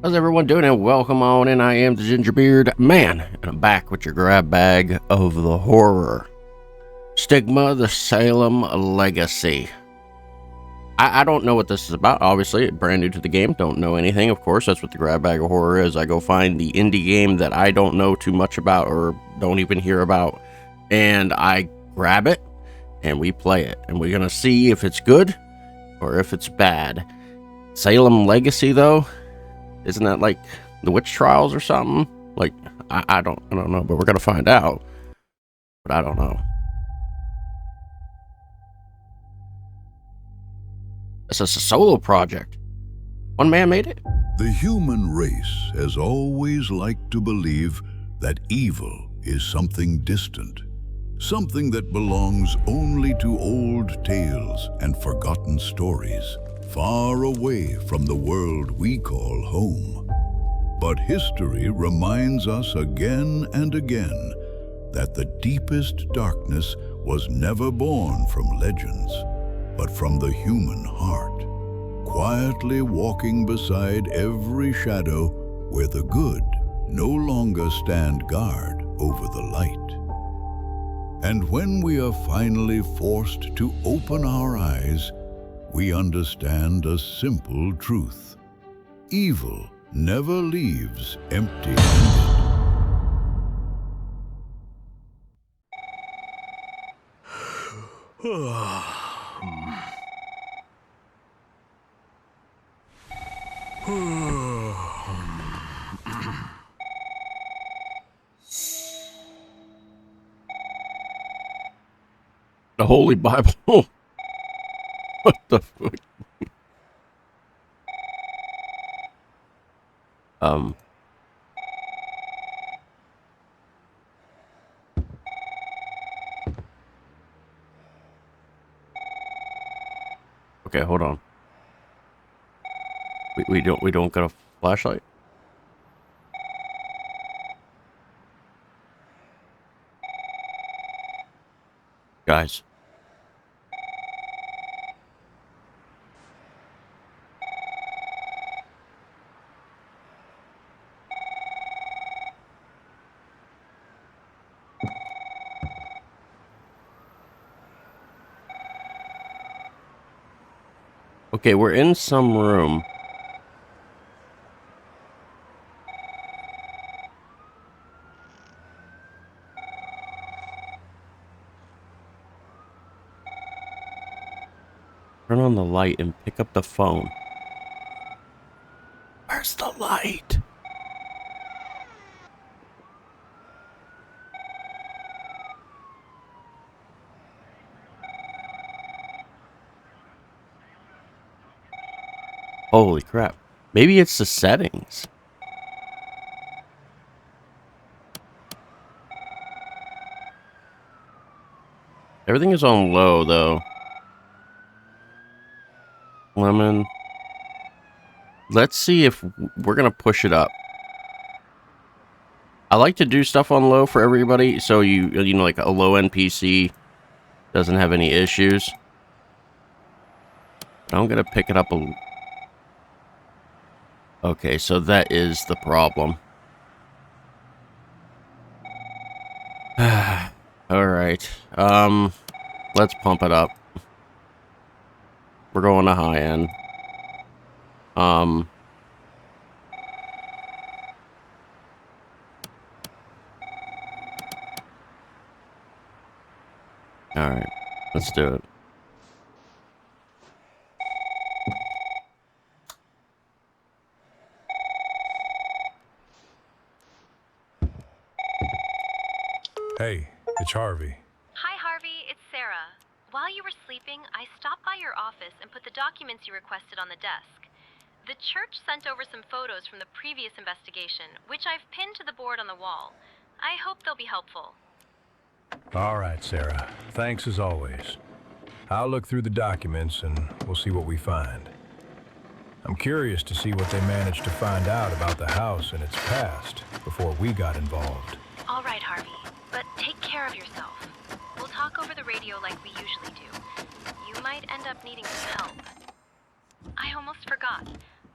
How's everyone doing? And welcome on in. I am the Thegingerbeerdman, and I'm back with your grab bag of the horror. Stigma The Salem Legacy. I don't know what this is about, obviously. Brand new to the game, don't know anything, of course. That's what the grab bag of horror is. I go find the indie game that I don't know too much about or don't even hear about, and I grab it, and we play it. And we're going to see if it's good or if it's bad. Salem Legacy, though? Isn't that like the witch trials or something? Like, I don't know, but we're gonna find out. But I don't know. It's a solo project. One man made it. The human race has always liked to believe that evil is something distant, something that belongs only to old tales and forgotten stories, far away from the world we call home. But history reminds us again and again that the deepest darkness was never born from legends, but from the human heart, quietly walking beside every shadow where the good no longer stand guard over the light. And when we are finally forced to open our eyes, we understand a simple truth. Evil never leaves empty-handed. The Holy Bible. What the fuck? Okay, hold on. We don't got a flashlight? Guys. Okay, we're in some room. Turn on the light and pick up the phone. Where's the light? Holy crap. Maybe it's the settings. Everything is on low, though. Lemon. Let's see if we're going to push it up. I like to do stuff on low for everybody, so you know, like a low NPC doesn't have any issues. I'm going to pick it up a... Okay, so that is the problem. Alright. Let's pump it up. We're going to high end. Alright, let's do it. Hey, it's Harvey. Hi, Harvey. It's Sarah. While you were sleeping, I stopped by your office and put the documents you requested on the desk. The church sent over some photos from the previous investigation, which I've pinned to the board on the wall. I hope they'll be helpful. All right, Sarah. Thanks as always. I'll look through the documents and we'll see what we find. I'm curious to see what they managed to find out about the house and its past before we got involved. All right, Harvey. But take care of yourself. We'll talk over the radio like we usually do. You might end up needing some help. I almost forgot.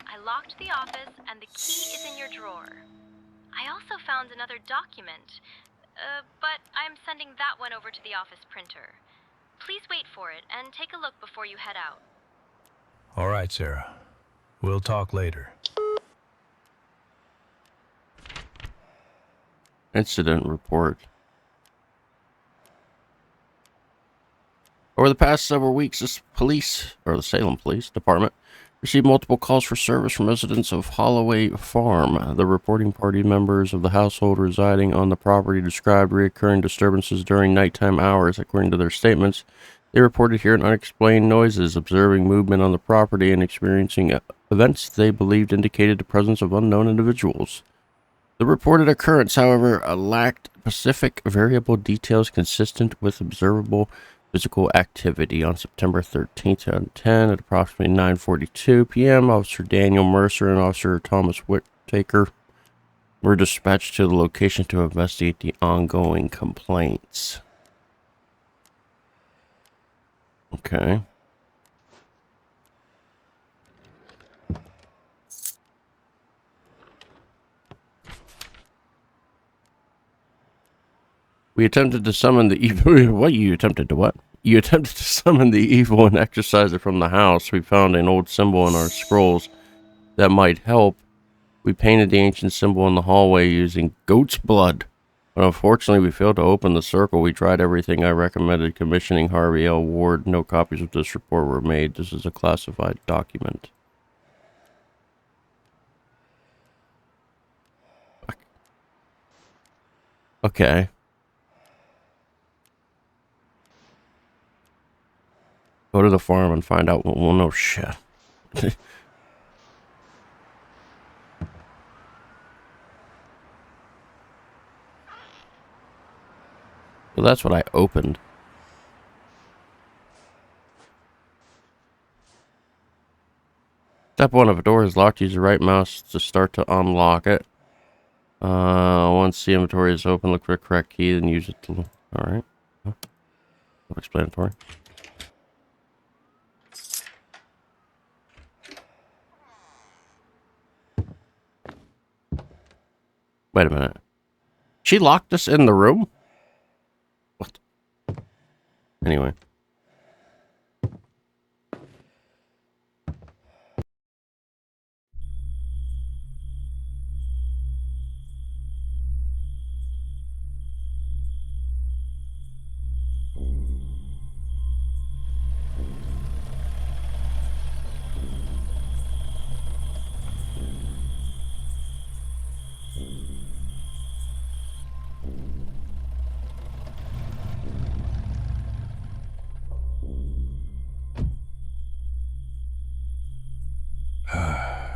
I locked the office, and the key is in your drawer. I also found another document, but I'm sending that one over to the office printer. Please wait for it and take a look before you head out. All right, Sarah. We'll talk later. Incident report. Over the past several weeks, the Salem Police Department received multiple calls for service from residents of Holloway Farm. The reporting party members of the household residing on the property described recurring disturbances during nighttime hours. According to their statements, they reported hearing unexplained noises, observing movement on the property, and experiencing events they believed indicated the presence of unknown individuals. The reported occurrence, however, lacked specific variable details consistent with observable physical activity. On September 13, 2010, at approximately 9:42 p.m., Officer Daniel Mercer and Officer Thomas Whittaker were dispatched to the location to investigate the ongoing complaints. Okay. We attempted to summon the evil. What? You attempted to what? You attempted to summon the evil and exorcise it from the house. We found an old symbol in our scrolls that might help. We painted the ancient symbol in the hallway using goat's blood. But unfortunately, we failed to open the circle. We tried everything. I recommended commissioning Harvey L. Ward. No copies of this report were made. This is a classified document. Okay. Go to the farm and find out. Well, no shit. Well, that's what I opened. Step 1. If a door is locked, use the right mouse to start to unlock it. Once the inventory is open, look for the correct key and use it to... Alright. Self-explanatory. Wait a minute. She locked us in the room? What? Anyway.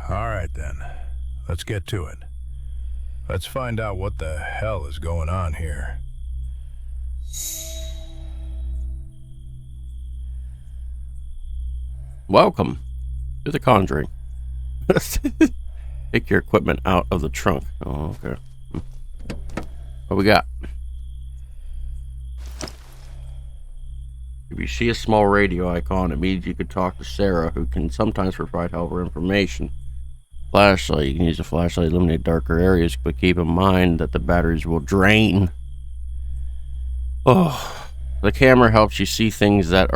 All right, then. Let's get to it. Let's find out what the hell is going on here. Welcome to The Conjuring. Take your equipment out of the trunk. Oh, okay. What we got? If you see a small radio icon, it means you could talk to Sarah, who can sometimes provide helpful information. Flashlight. You can use a flashlight to illuminate darker areas, but keep in mind that the batteries will drain. Oh, the camera helps you see things that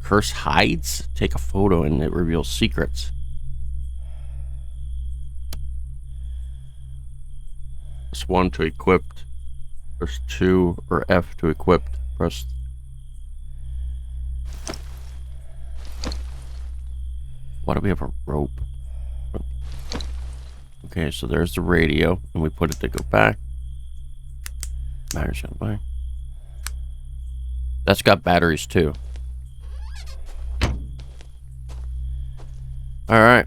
curse hides. Take a photo and it reveals secrets. Press 1 to equipped. Press 2 or F to equipped. Press... Why do we have a rope? Okay, so there's the radio, and we put it to go back. Batteries on back. That's got batteries too. All right.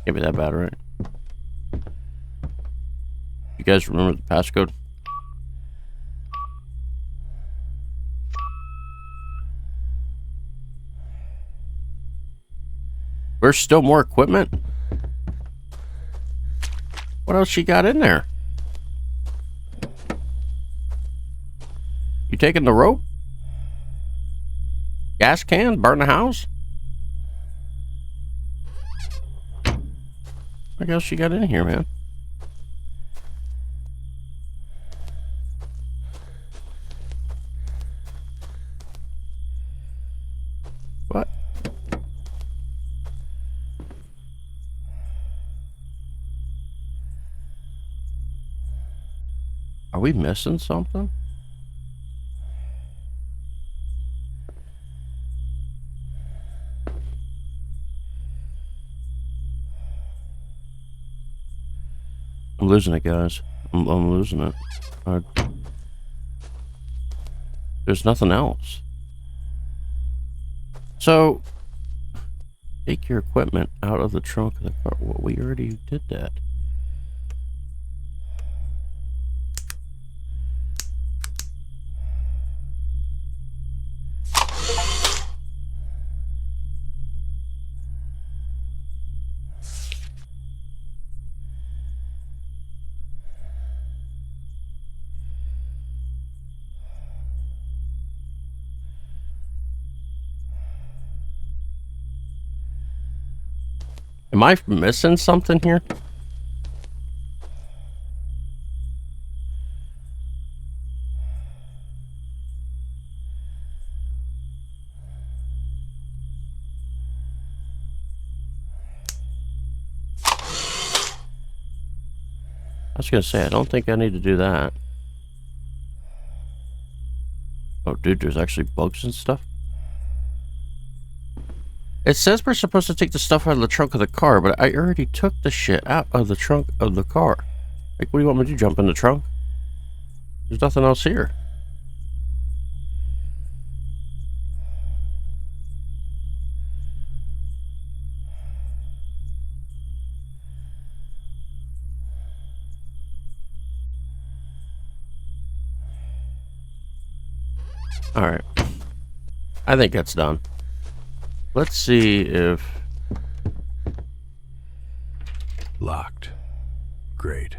Give me that battery. You guys remember the passcode? There's still more equipment. What else she got in there? You taking the rope? Gas can? Burn the house? What else you got in here, man? What? Are we missing something? I'm losing it, guys. I'm losing it. There's nothing else. So, take your equipment out of the trunk of the car. Well, we already did that. Am I missing something here? I was gonna say, I don't think I need to do that. Oh, dude, there's actually bugs and stuff. It says we're supposed to take the stuff out of the trunk of the car, but I already took the shit out of the trunk of the car. Like, what do you want me to do, jump in the trunk? There's nothing else here. Alright. I think that's done. Let's see if... Locked. Great.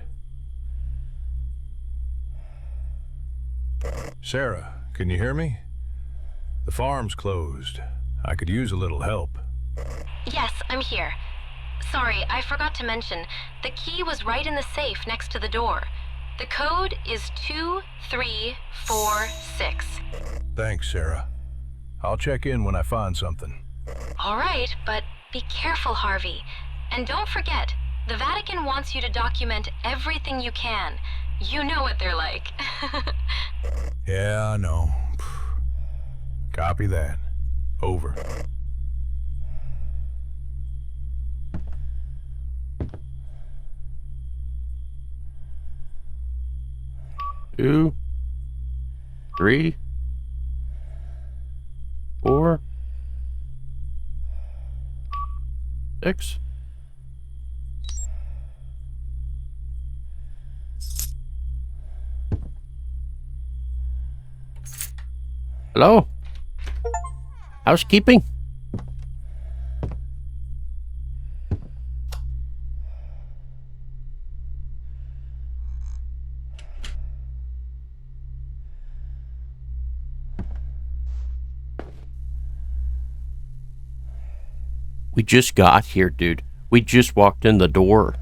Sarah, can you hear me? The farm's closed. I could use a little help. Yes, I'm here. Sorry, I forgot to mention, the key was right in the safe next to the door. The code is 2346. Thanks, Sarah. I'll check in when I find something. All right, but be careful, Harvey. And don't forget, the Vatican wants you to document everything you can. You know what they're like. Yeah, I know. Copy that. Over. Two, 3, 4, 6. Hello? Housekeeping? We just got here, dude. We just walked in the door.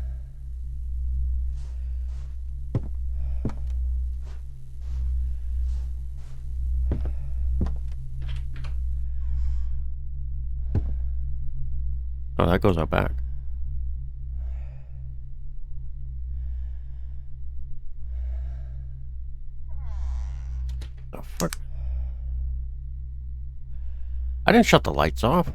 Oh, that goes out back. Oh, fuck. I didn't shut the lights off.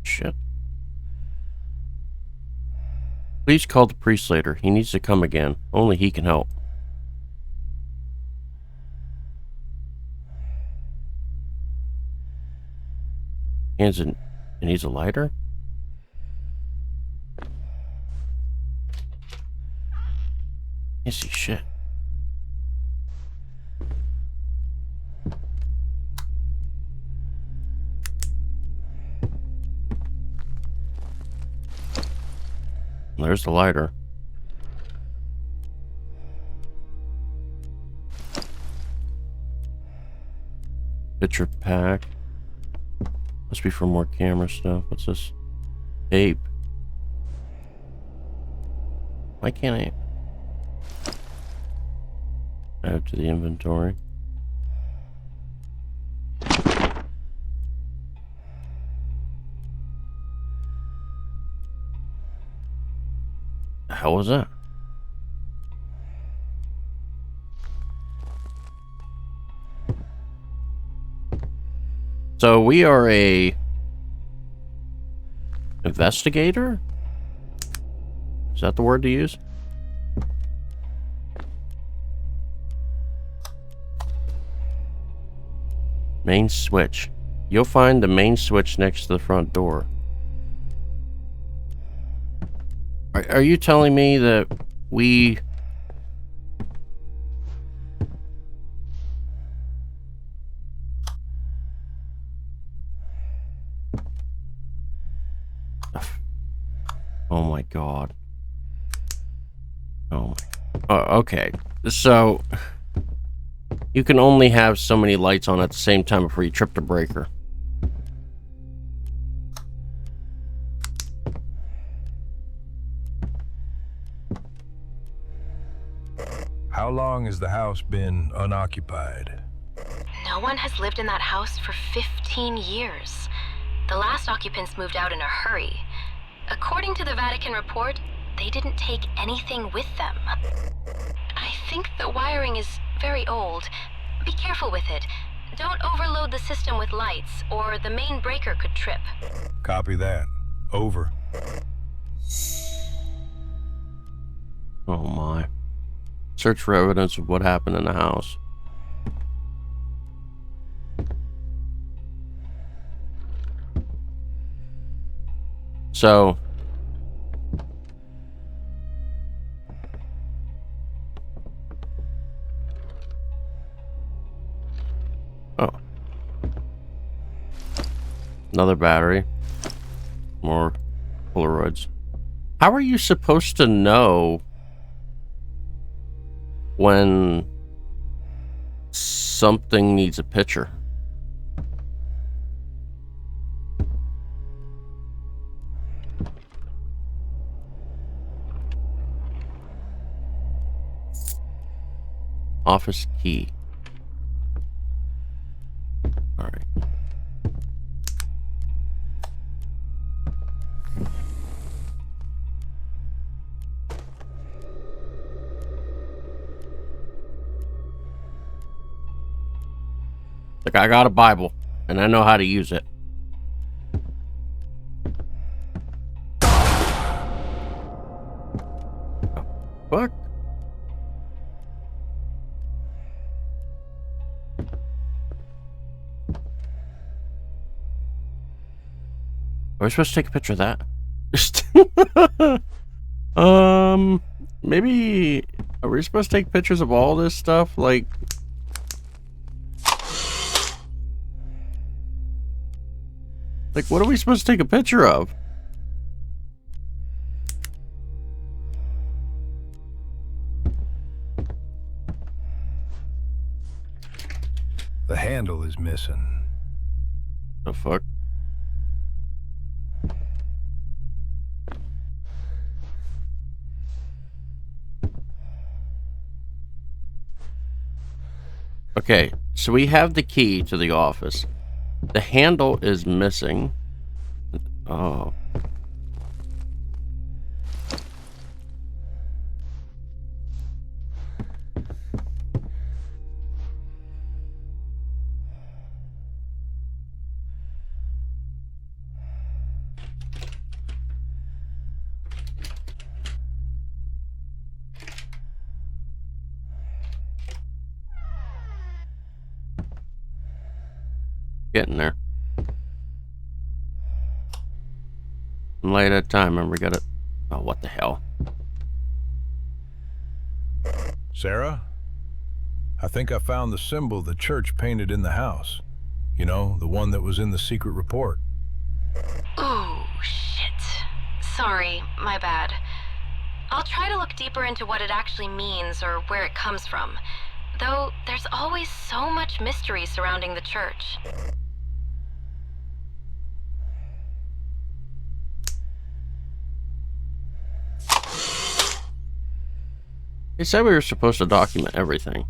Shit. Please call the priest later. He needs to come again. Only he can help. Hands in. It needs a lighter? Can't see shit. There's the lighter. Picture pack. Must be for more camera stuff. What's this? Tape. Why can't I add to the inventory? The hell was that? So we are a investigator? Is that the word to use? Main switch. You'll find the main switch next to the front door. Are you telling me that we... Oh my god. Oh my... okay. So... you can only have so many lights on at the same time before you trip the breaker. How long has the house been unoccupied? No one has lived in that house for 15 years. The last occupants moved out in a hurry. According to the Vatican report, they didn't take anything with them. I think the wiring is very old. Be careful with it. Don't overload the system with lights, or the main breaker could trip. Copy that. Over. Oh my. Search for evidence of what happened in the house. So... oh. Another battery. More Polaroids. How are you supposed to know when something needs a picture? Office key. All right. Like, I got a Bible, and I know how to use it. Fuck. Are we supposed to take a picture of that? Maybe... are we supposed to take pictures of all this stuff? Like... what are we supposed to take a picture of? The handle is missing. The fuck? Okay, so we have the key to the office. The handle is missing. Oh. Getting there. I'm late at time, and we gotta... oh, what the hell? Sarah? I think I found the symbol the church painted in the house. You know, the one that was in the secret report. Oh, shit. Sorry, my bad. I'll try to look deeper into what it actually means or where it comes from. Though, there's always so much mystery surrounding the church. They said we were supposed to document everything.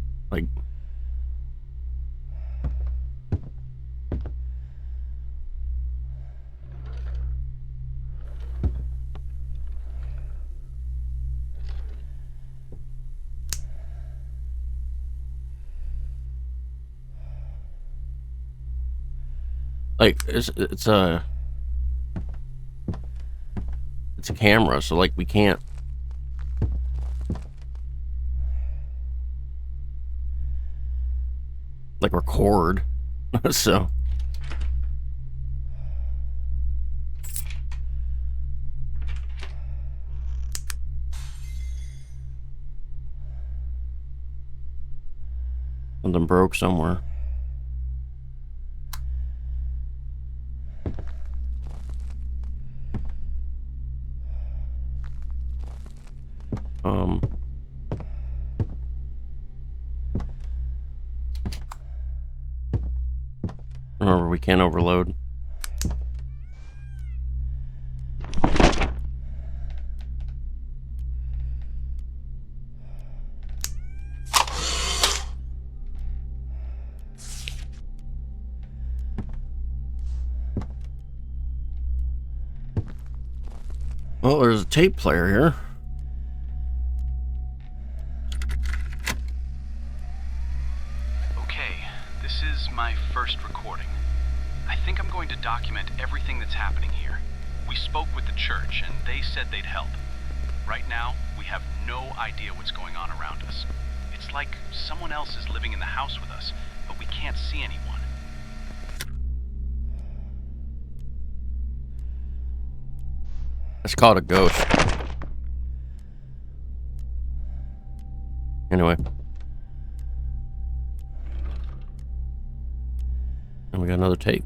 It's a camera, so we can't record. So something broke somewhere. Remember, we can't overload. Well, there's a tape player here. Okay, this is my first recording. I think I'm going to document everything that's happening here. We spoke with the church, and they said they'd help. Right now, we have no idea what's going on around us. It's like someone else is living in the house with us, but we can't see anyone. It's called a ghost. Anyway. And we got another tape.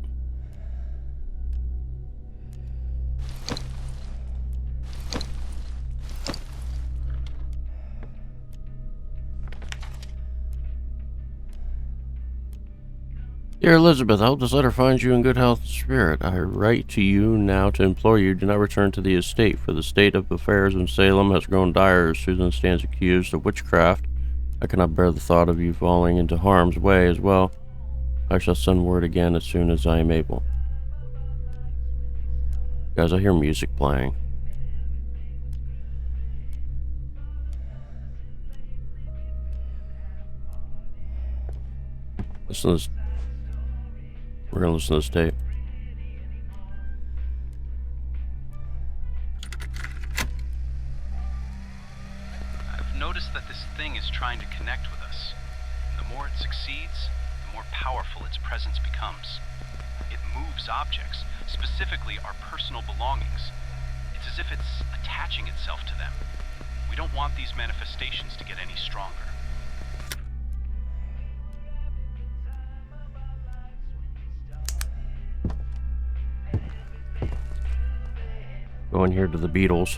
Dear Elizabeth, I hope this letter finds you in good health and spirit. I write to you now to implore you do not return to the estate, for the state of affairs in Salem has grown dire as Susan stands accused of witchcraft. I cannot bear the thought of you falling into harm's way as well. I shall send word again as soon as I am able. Guys, I hear music playing. Listen to this. We're gonna listen to this tape. I've noticed that this thing is trying to connect with us. And the more it succeeds, the more powerful its presence becomes. It moves objects, specifically our personal belongings. It's as if it's attaching itself to them. We don't want these manifestations to get any stronger. Going here to the Beatles.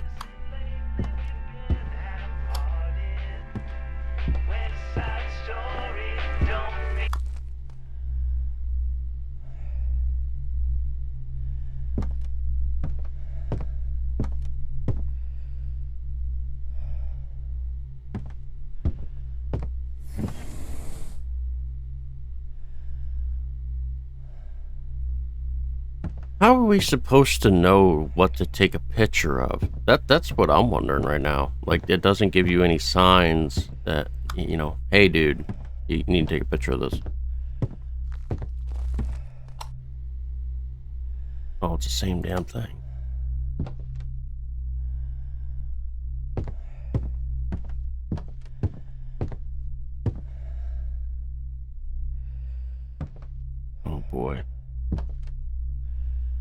How are we supposed to know what to take a picture of? That's what I'm wondering right now. It doesn't give you any signs that, hey dude, you need to take a picture of this. Oh, it's the same damn thing. Oh boy.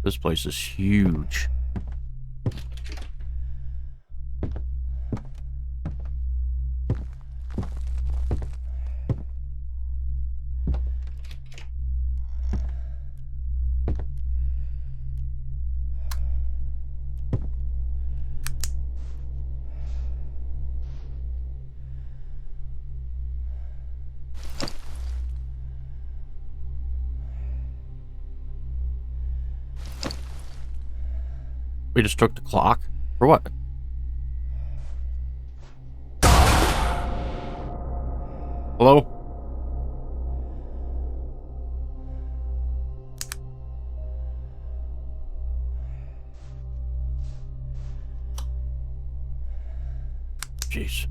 This place is huge. We just took the clock? For what? Hello? Jeez.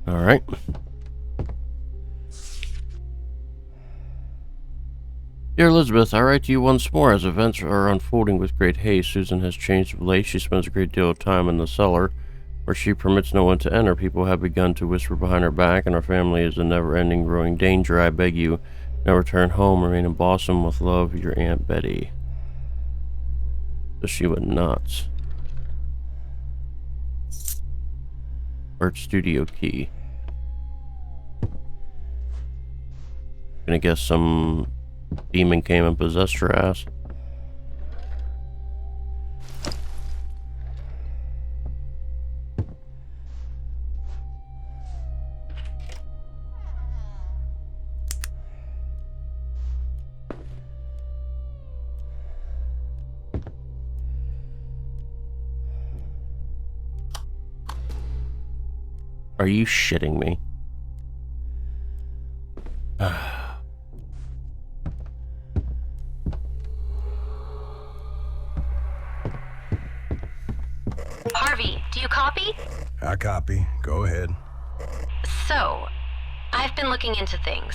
All right. Dear Elizabeth, I write to you once more. As events are unfolding with great haste, Susan has changed of late. She spends a great deal of time in the cellar, where she permits no one to enter. People have begun to whisper behind her back, and our family is in never-ending growing danger. I beg you, now return home. Remain in Boston with love, your Aunt Betty. So she went nuts. Art studio key. Gonna guess some demon came and possessed her ass. Are you shitting me? Harvey, do you copy? I copy. Go ahead. So, I've been looking into things.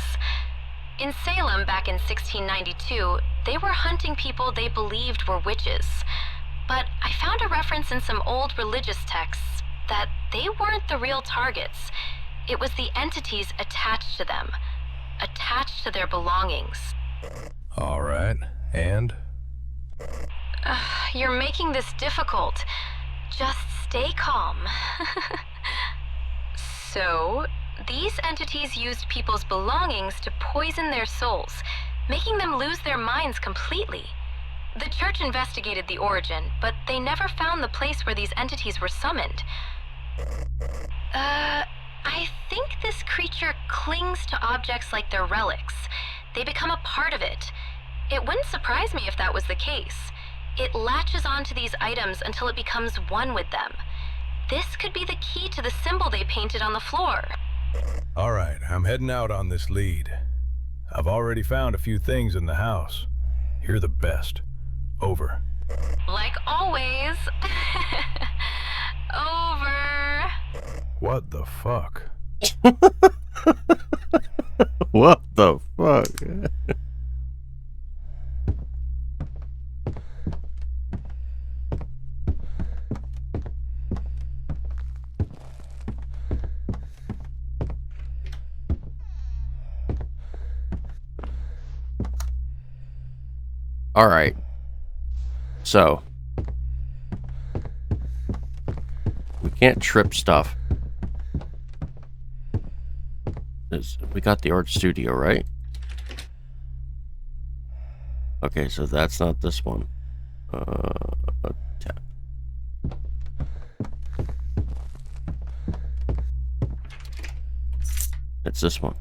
In Salem back in 1692, they were hunting people they believed were witches. But I found a reference in some old religious texts that they weren't the real targets. It was the entities attached to them, attached to their belongings. All right. And? You're making this difficult. Just stay calm. So, these entities used people's belongings to poison their souls, making them lose their minds completely. The church investigated the origin, but they never found the place where these entities were summoned. I think this creature clings to objects like they're relics. They become a part of it. It wouldn't surprise me if that was the case. It latches onto these items until it becomes one with them. This could be the key to the symbol they painted on the floor. All right, I'm heading out on this lead. I've already found a few things in the house. You're the best. Over. Like always. Over. What the fuck? What the fuck? All right. So, we can't trip stuff. We got the art studio, right? Okay, so that's not this one. Tap. It's this one.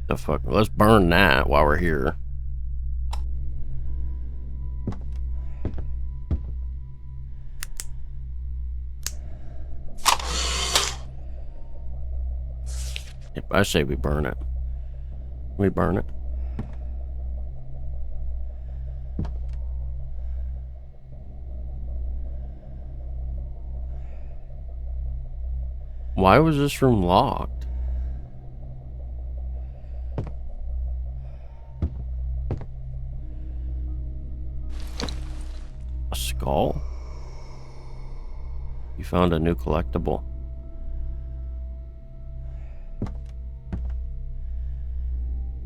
The fuck? Let's burn that while we're here. Yep, I say we burn it. We burn it. Why was this room locked? A skull? You found a new collectible.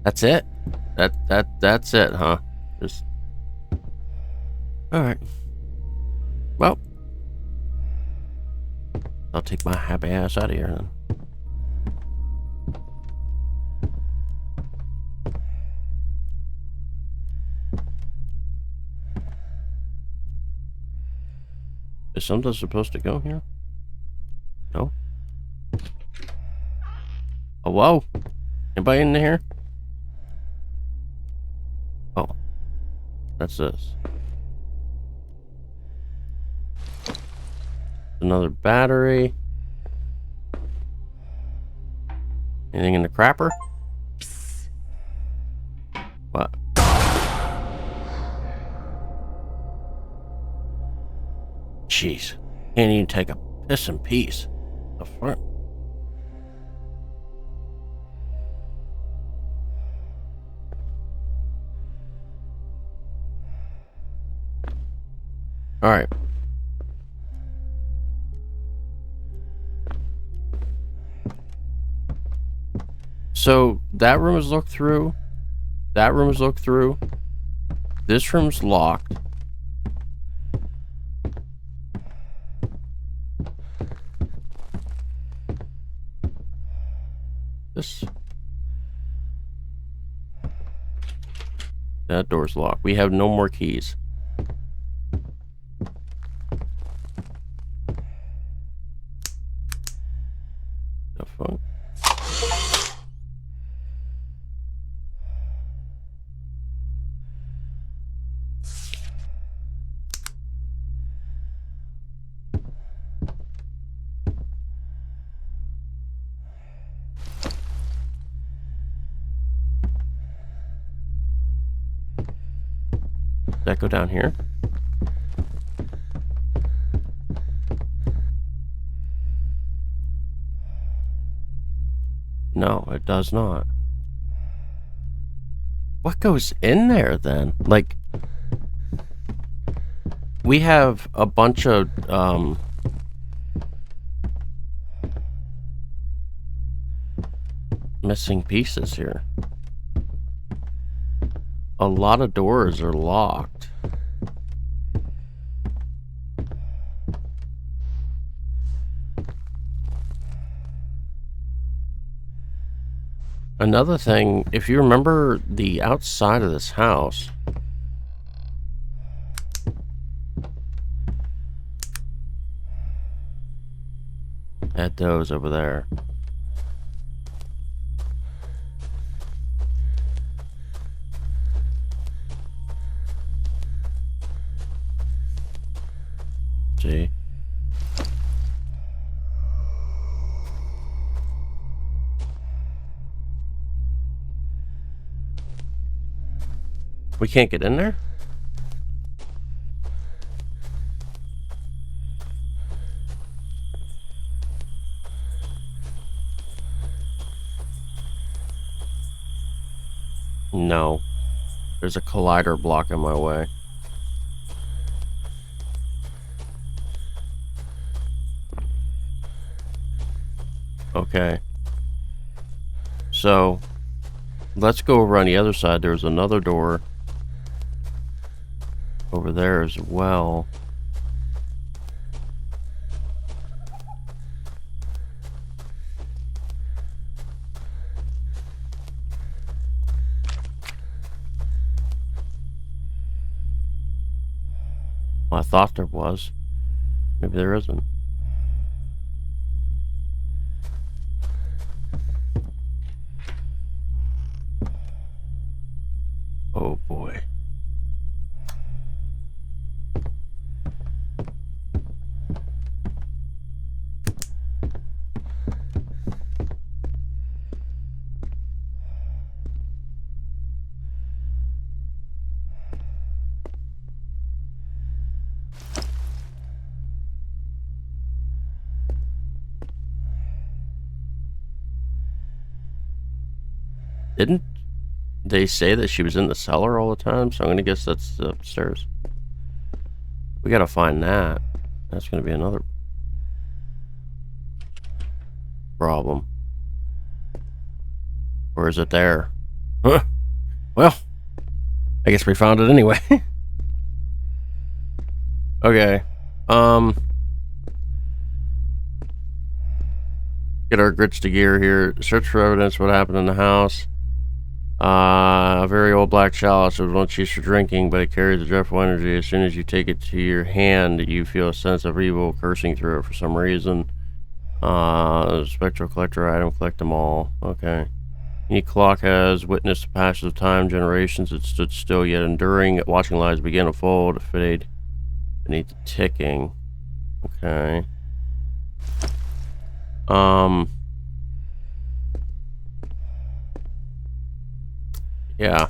That's it? That's it, huh? Just... Alright. Well, I'll take my happy ass out of here then. Is something supposed to go here? No? Oh, whoa. Anybody in here? That's this. Another battery. Anything in the crapper? What? Jeez. Can't even take a piss in peace. The fuck? Alright. So, that room is looked through. That room is looked through. This room's locked. That door's locked. We have no more keys. The fuck? Does that go down here? No, it does not. What goes in there then? Like, we have a bunch of missing pieces here. A lot of doors are locked. Another thing, if you remember the outside of this house, had those over there. See? We can't get in there? No. There's a collider blocking my way. Okay. So, let's go over on the other side. There's another door over there as well. Well, I thought there was. Maybe there isn't. Oh boy. Didn't they say that she was in the cellar all the time? So I'm gonna guess that's the upstairs. We gotta find that. That's gonna be another problem. Or is it there? Huh. Well, I guess we found it anyway. Okay. Get our grits to gear here. Search for evidence what happened in the house. A very old black chalice was once used for drinking, but it carries a dreadful energy. As soon as you take it to your hand, you feel a sense of evil coursing through it for some reason. Spectral collector item, collect them all. Okay. Any clock has witnessed the passage of time, generations. It stood still yet enduring, watching lives begin to fold, fade beneath the ticking. Okay. Yeah.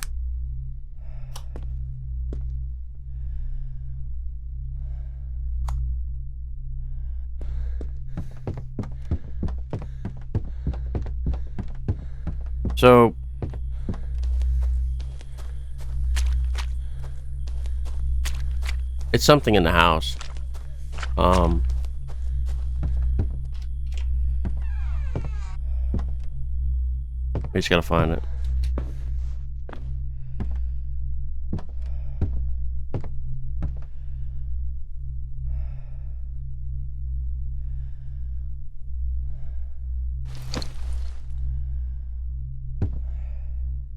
So it's something in the house. We just gotta find it.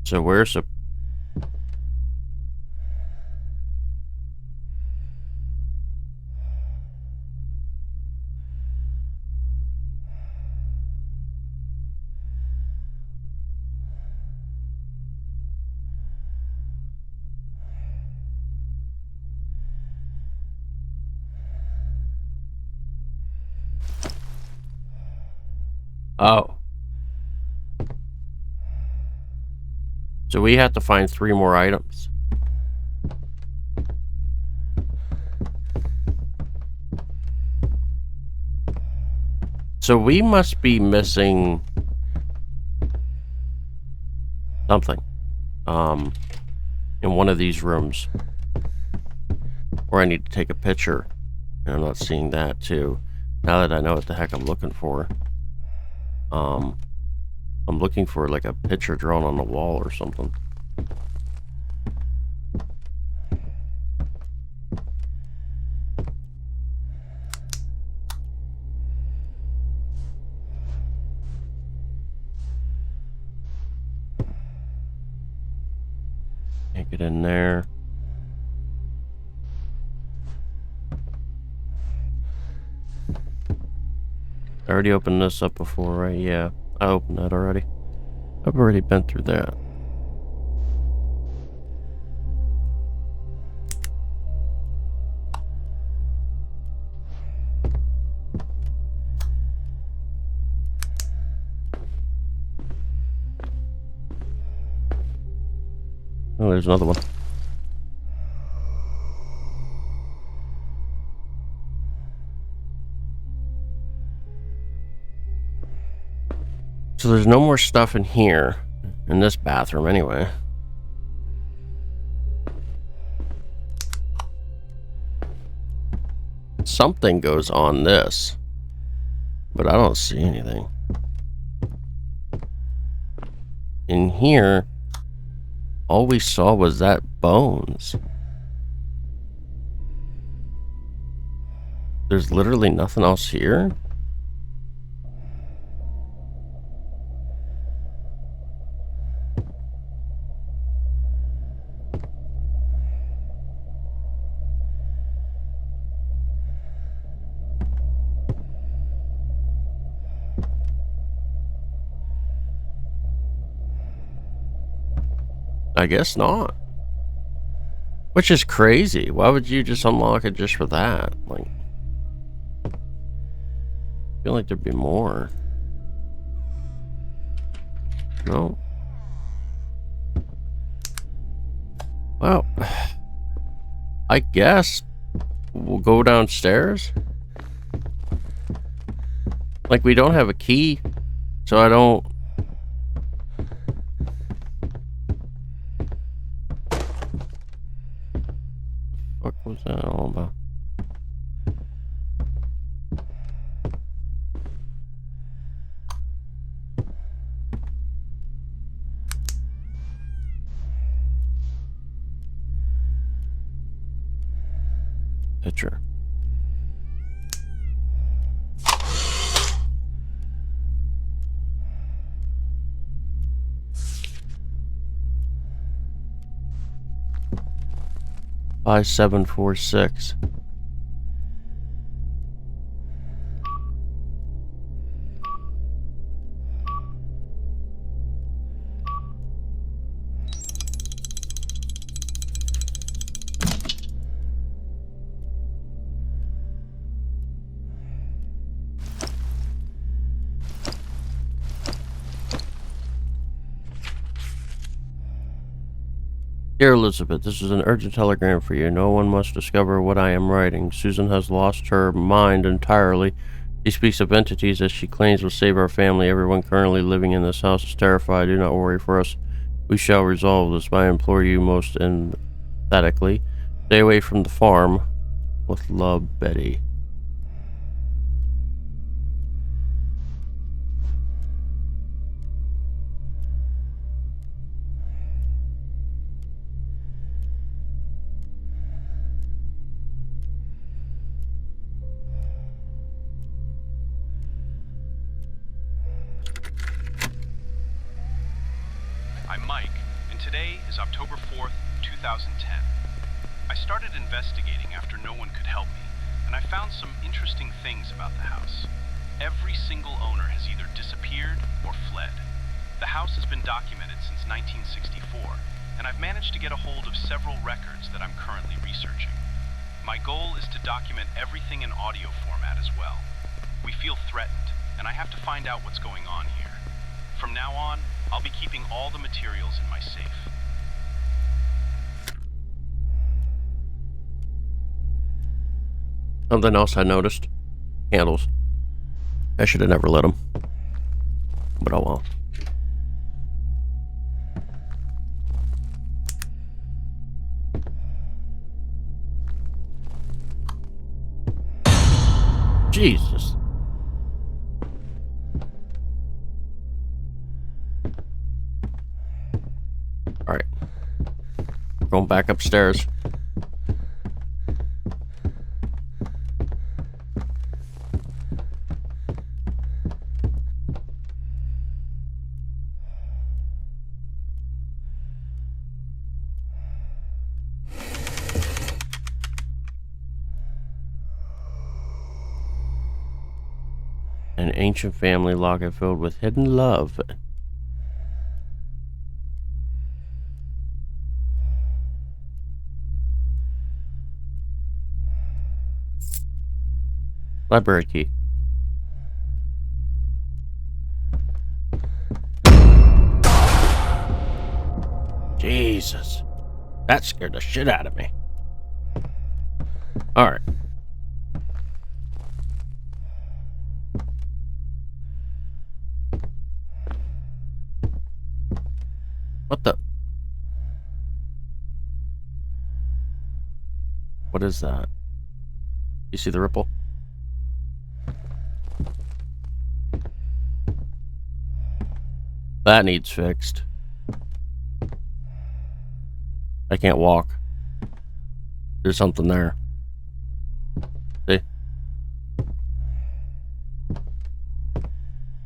So where's the... Oh. So we have to find 3 more items. So we must be missing something. In one of these rooms. Or I need to take a picture. And I'm not seeing that too. Now that I know what the heck I'm looking for. I'm looking for like a picture drawn on the wall or something. Can't get in there. I already opened this up before, right? Yeah, I opened that already. I've already been through that. Oh, there's another one. So there's no more stuff in here. In this bathroom, anyway. Something goes on this. But I don't see anything. In here, all we saw was that bones. There's literally nothing else here? I guess not. Which is crazy. Why would you just unlock it just for that? Like, I feel like there'd be more. No. Well, I guess we'll go downstairs. Like, we don't have a key, so I don't... What was that all about? Picture. Five, 7, 4, 6. Dear Elizabeth, this is an urgent telegram for you. No one must discover what I am writing. Susan has lost her mind entirely. She speaks of entities that she claims will save our family. Everyone currently living in this house is terrified. Do not worry for us. We shall resolve this. I implore you most emphatically. Stay away from the farm. With love, Betty. I'm Mike, and today is October 4th, 2010. I started investigating after no one could help me, and I found some interesting things about the house. Every single owner has either disappeared or fled. The house has been documented since 1964, and I've managed to get a hold of several records that I'm currently researching. My goal is to document everything in audio format as well. We feel threatened, and I have to find out what's going on here. From now on, I'll be keeping all the materials in my safe. Something else I noticed. Candles. I should have never lit them. But oh well. Jesus. Alright. Going back upstairs. An ancient family locket filled with hidden love. Library key. Jesus. That scared the shit out of me. Alright. What the? What is that? You see the ripple? That needs fixed. I can't walk. There's something there. See?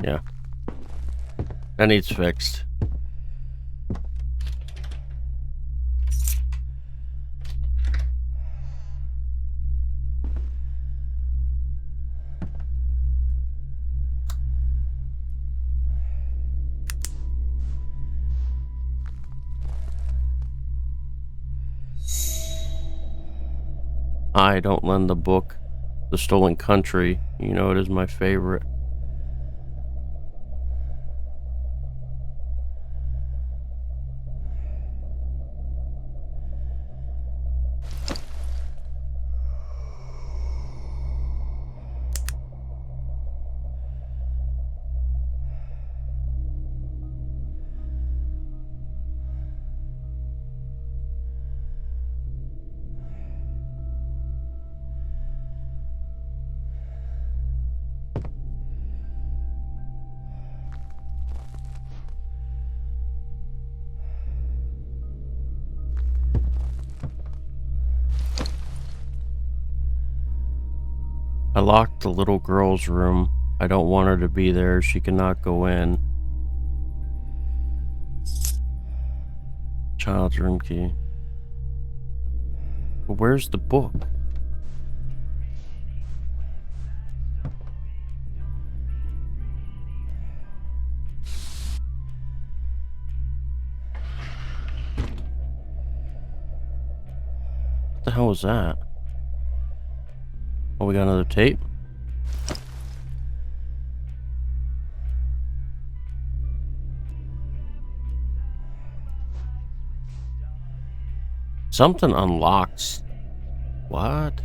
Yeah. That needs fixed. I don't lend the book, The Stolen Country. You know it is my favorite. I locked the little girl's room. I don't want her to be there. She cannot go in. Child's room key. But where's the book? What the hell was that? Oh, we got another tape? Something unlocks. What?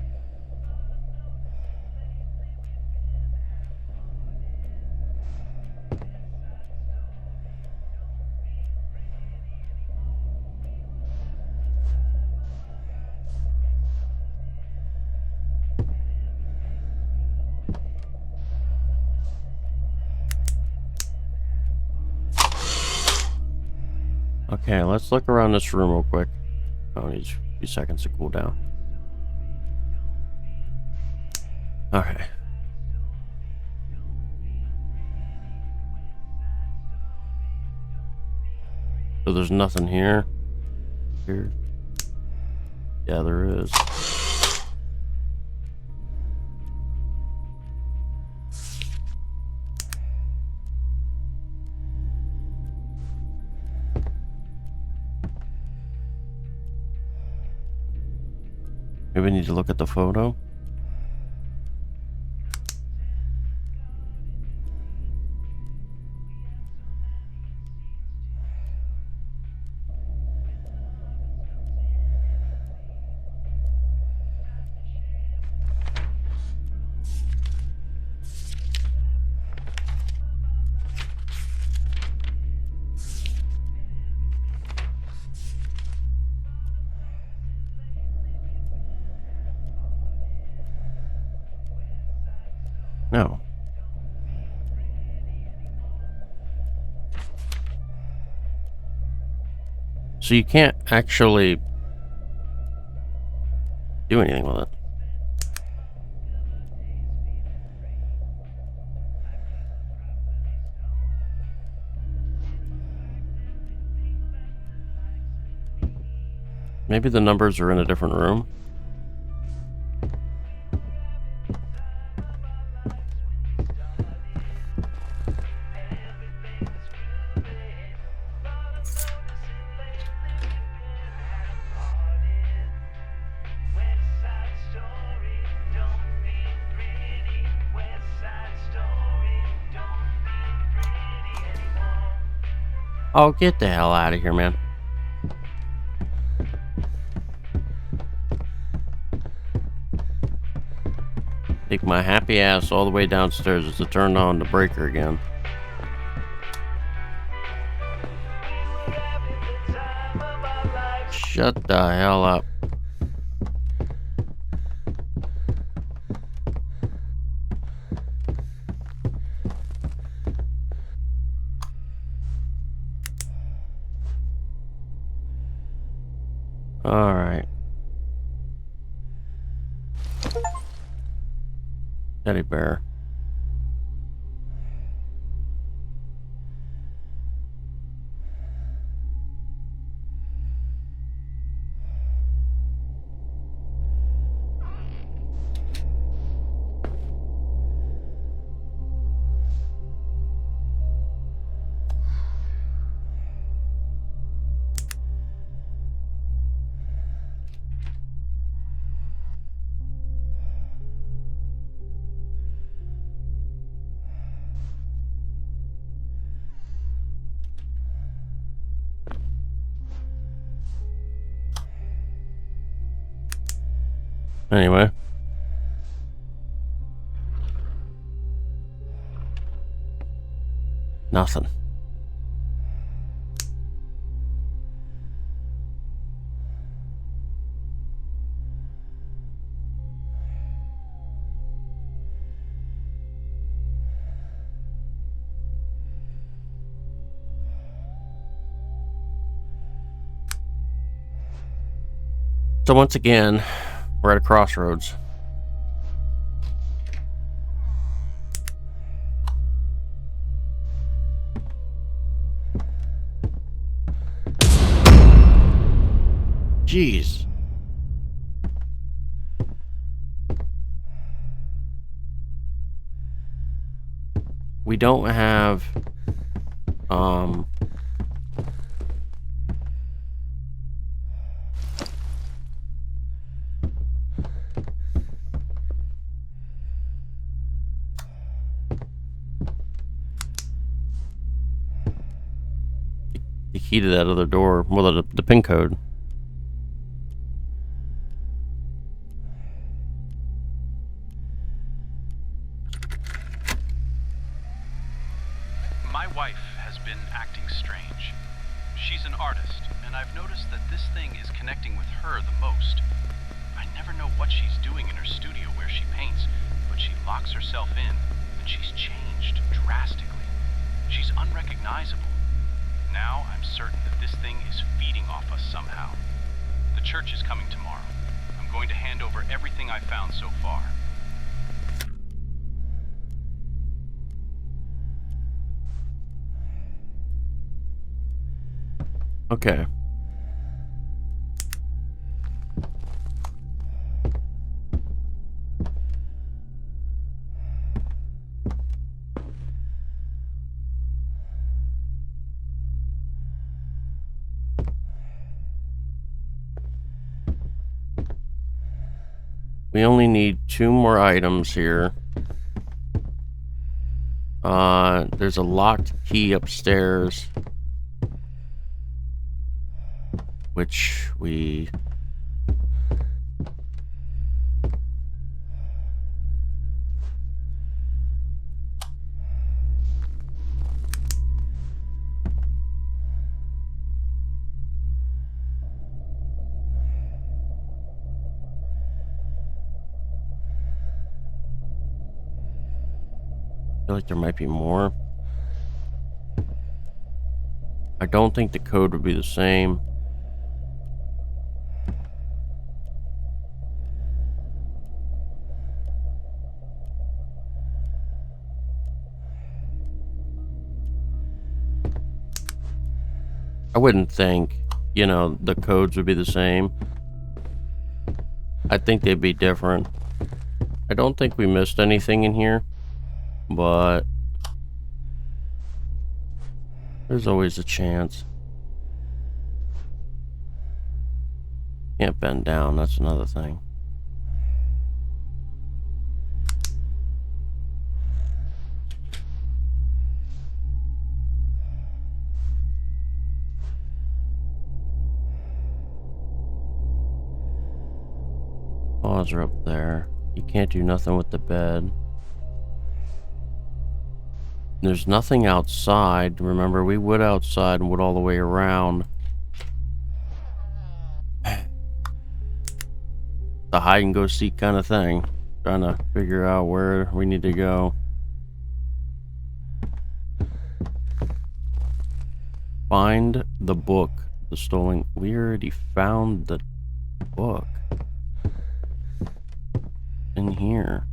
Okay, let's look around this room real quick. Oh, needs a few seconds to cool down. Okay. So there's nothing here. Here. Yeah, there is. Maybe we need to look at the photo. No. So you can't actually do anything with it. Maybe the numbers are in a different room. Oh, get the hell out of here, man. Take my happy ass all the way downstairs just to turn on the breaker again. Shut the hell up. All right. Teddy bear. Anyway. Nothing. So once again, we're at a crossroads. Jeez. We don't have the key to that other door. Well, the pin code. thing is connecting with her the most. I never know what she's doing in her studio where she paints, but she locks herself in, and she's changed drastically. She's unrecognizable. Now I'm certain that this thing is feeding off us somehow. The church is coming tomorrow. I'm going to hand over everything I've found so far. Okay. We only need 2 more items here. There's a locked key upstairs, which we... I feel like there might be more. I don't think the code would be the same. I wouldn't think, you know, the codes would be the same. I think they'd be different. I don't think we missed anything in here, but there's always a chance. Can't bend down, that's another thing. Paws are up there. You can't do nothing with the bed. There's nothing outside. Remember, we would outside and would all the way around. The hide and go seek kind of thing. Trying to figure out where we need to go. Find the book. The stolen... We already found the book. In here.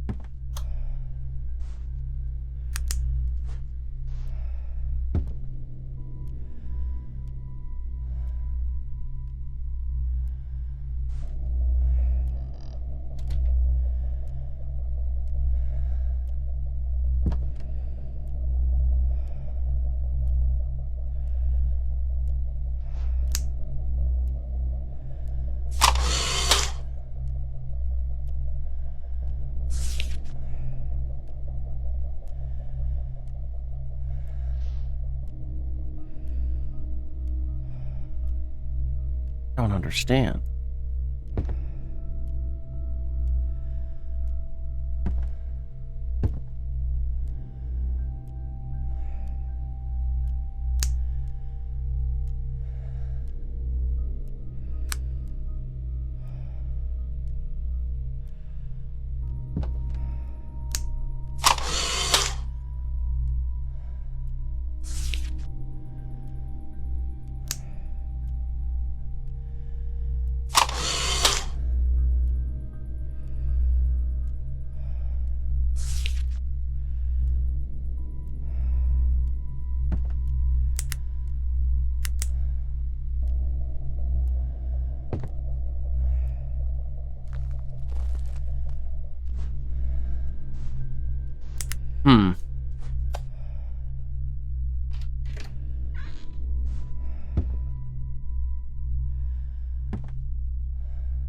I don't understand.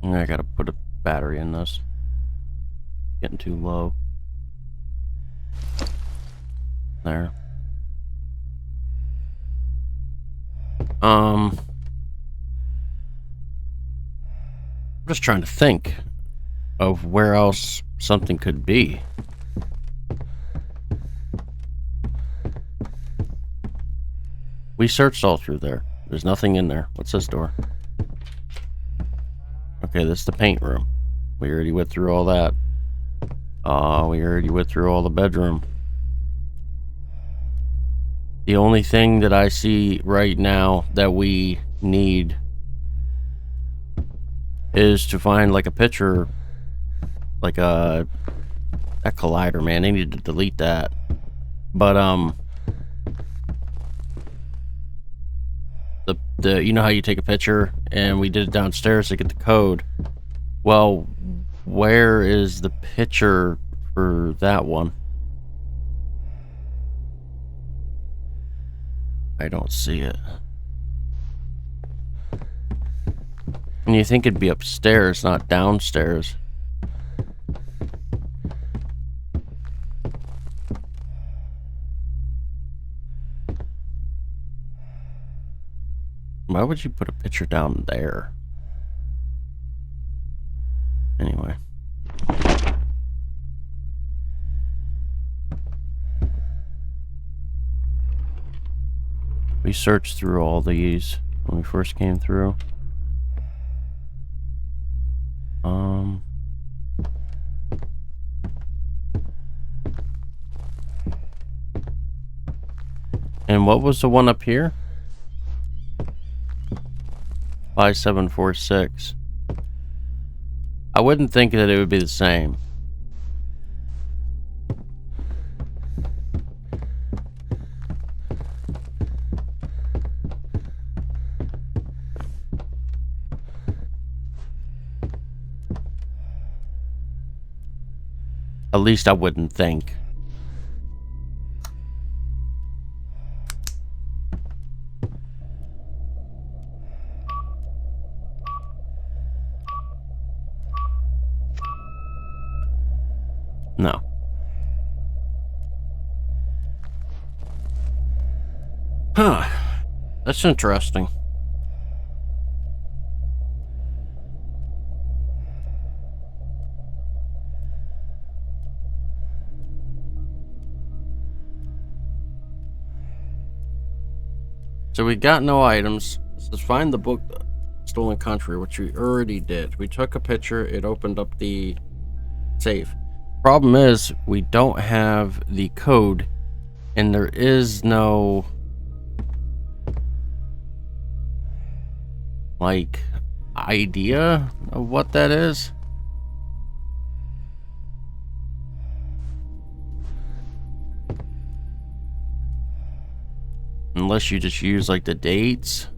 I gotta put a battery in this. Getting too low. There. I'm just trying to think of where else something could be. We searched all through there. There's nothing in there. What's this door? Okay, this is the paint room. We already went through all that. We already went through all the bedroom. The only thing that I see right now that we need is to find like a picture, like that collider, man. They need to delete that. But the you know how you take a picture and we did it downstairs to get the code. Well, where is the picture for that one? I don't see it. And you think it'd be upstairs, not downstairs. Why would you put a picture down there? Anyway. We searched through all these when we first came through. And what was the one up here? 5746. I wouldn't think that it would be the same. At least I wouldn't think. No. Huh. That's interesting. So we got no items. Let's find the book, Stolen Country, which we already did. We took a picture. It opened up the safe. Problem is, we don't have the code, and there is no, like, idea of what that is. Unless you just use, like, the dates.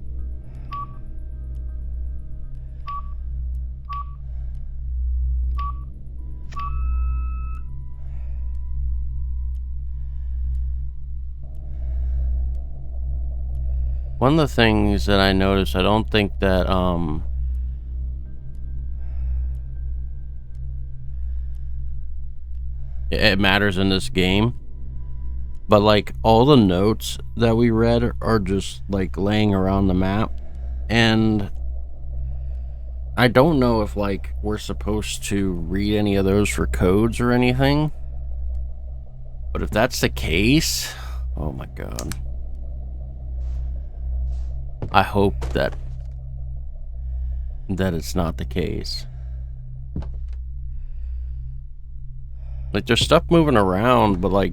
One of the things that I noticed, I don't think that, it matters in this game. But, like, all the notes that we read are just, like, laying around the map. And I don't know if, like, we're supposed to read any of those for codes or anything. But if that's the case, oh my god. I hope that it's not the case. Like, there's stuff moving around, but, like,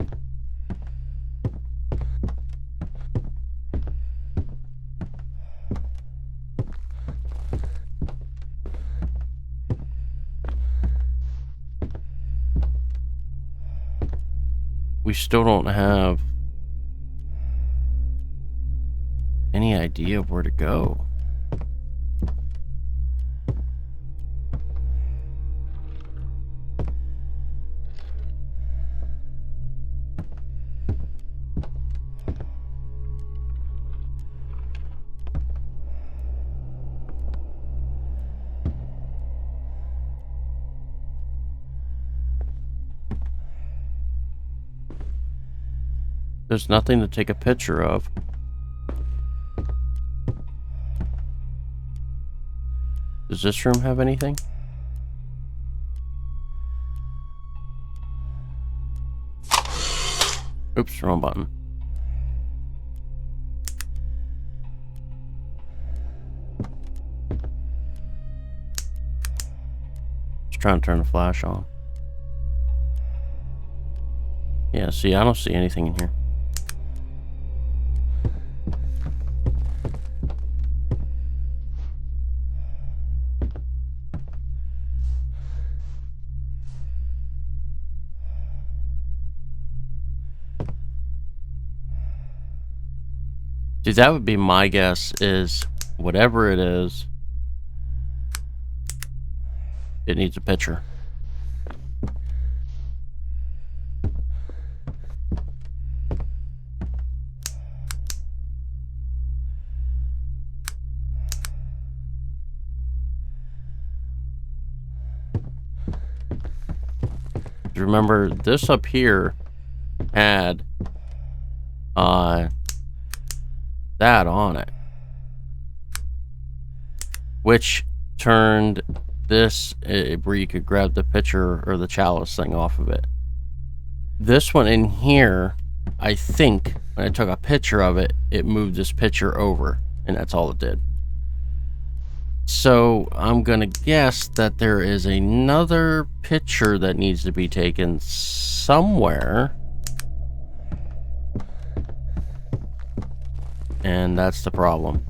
we still don't have any idea of where to go. There's nothing to take a picture of. Does this room have anything? Oops, wrong button. trying to turn the flash on. Yeah, see, I don't see anything in here. See, that would be my guess, is whatever it is, it needs a picture. Remember, this up here had that on it, which turned this where you could grab the picture or the chalice thing off of it. This one in here, I think when I took a picture of it, it moved this picture over, and that's all it did. So I'm gonna guess that there is another picture that needs to be taken somewhere, and that's the problem.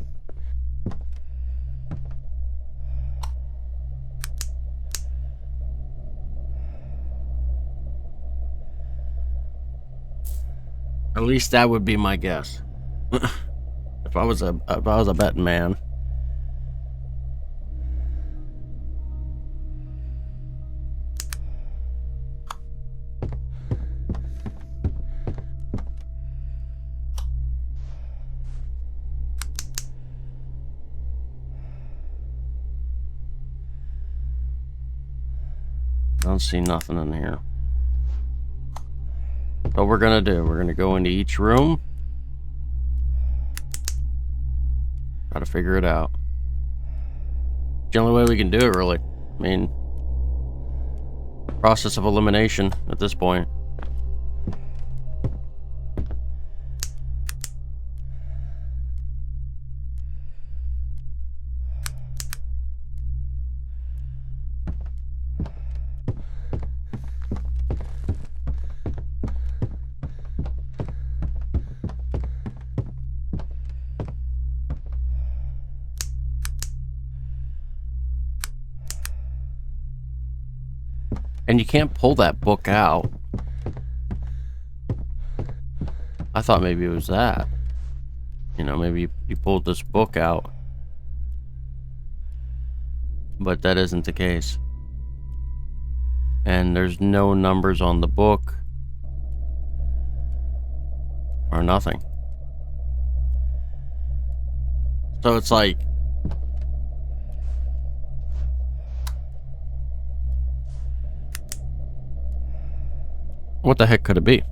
At least that would be my guess. if I was a betting man. Don't see nothing in here. What we're gonna do, we're gonna go into each room. Try to figure it out. It's the only way we can do it, really. I mean, process of elimination at this point. And you can't pull that book out. I thought maybe it was that. You know, maybe you pulled this book out. But that isn't the case. And there's no numbers on the book. Or nothing. So it's like... what the heck could it be?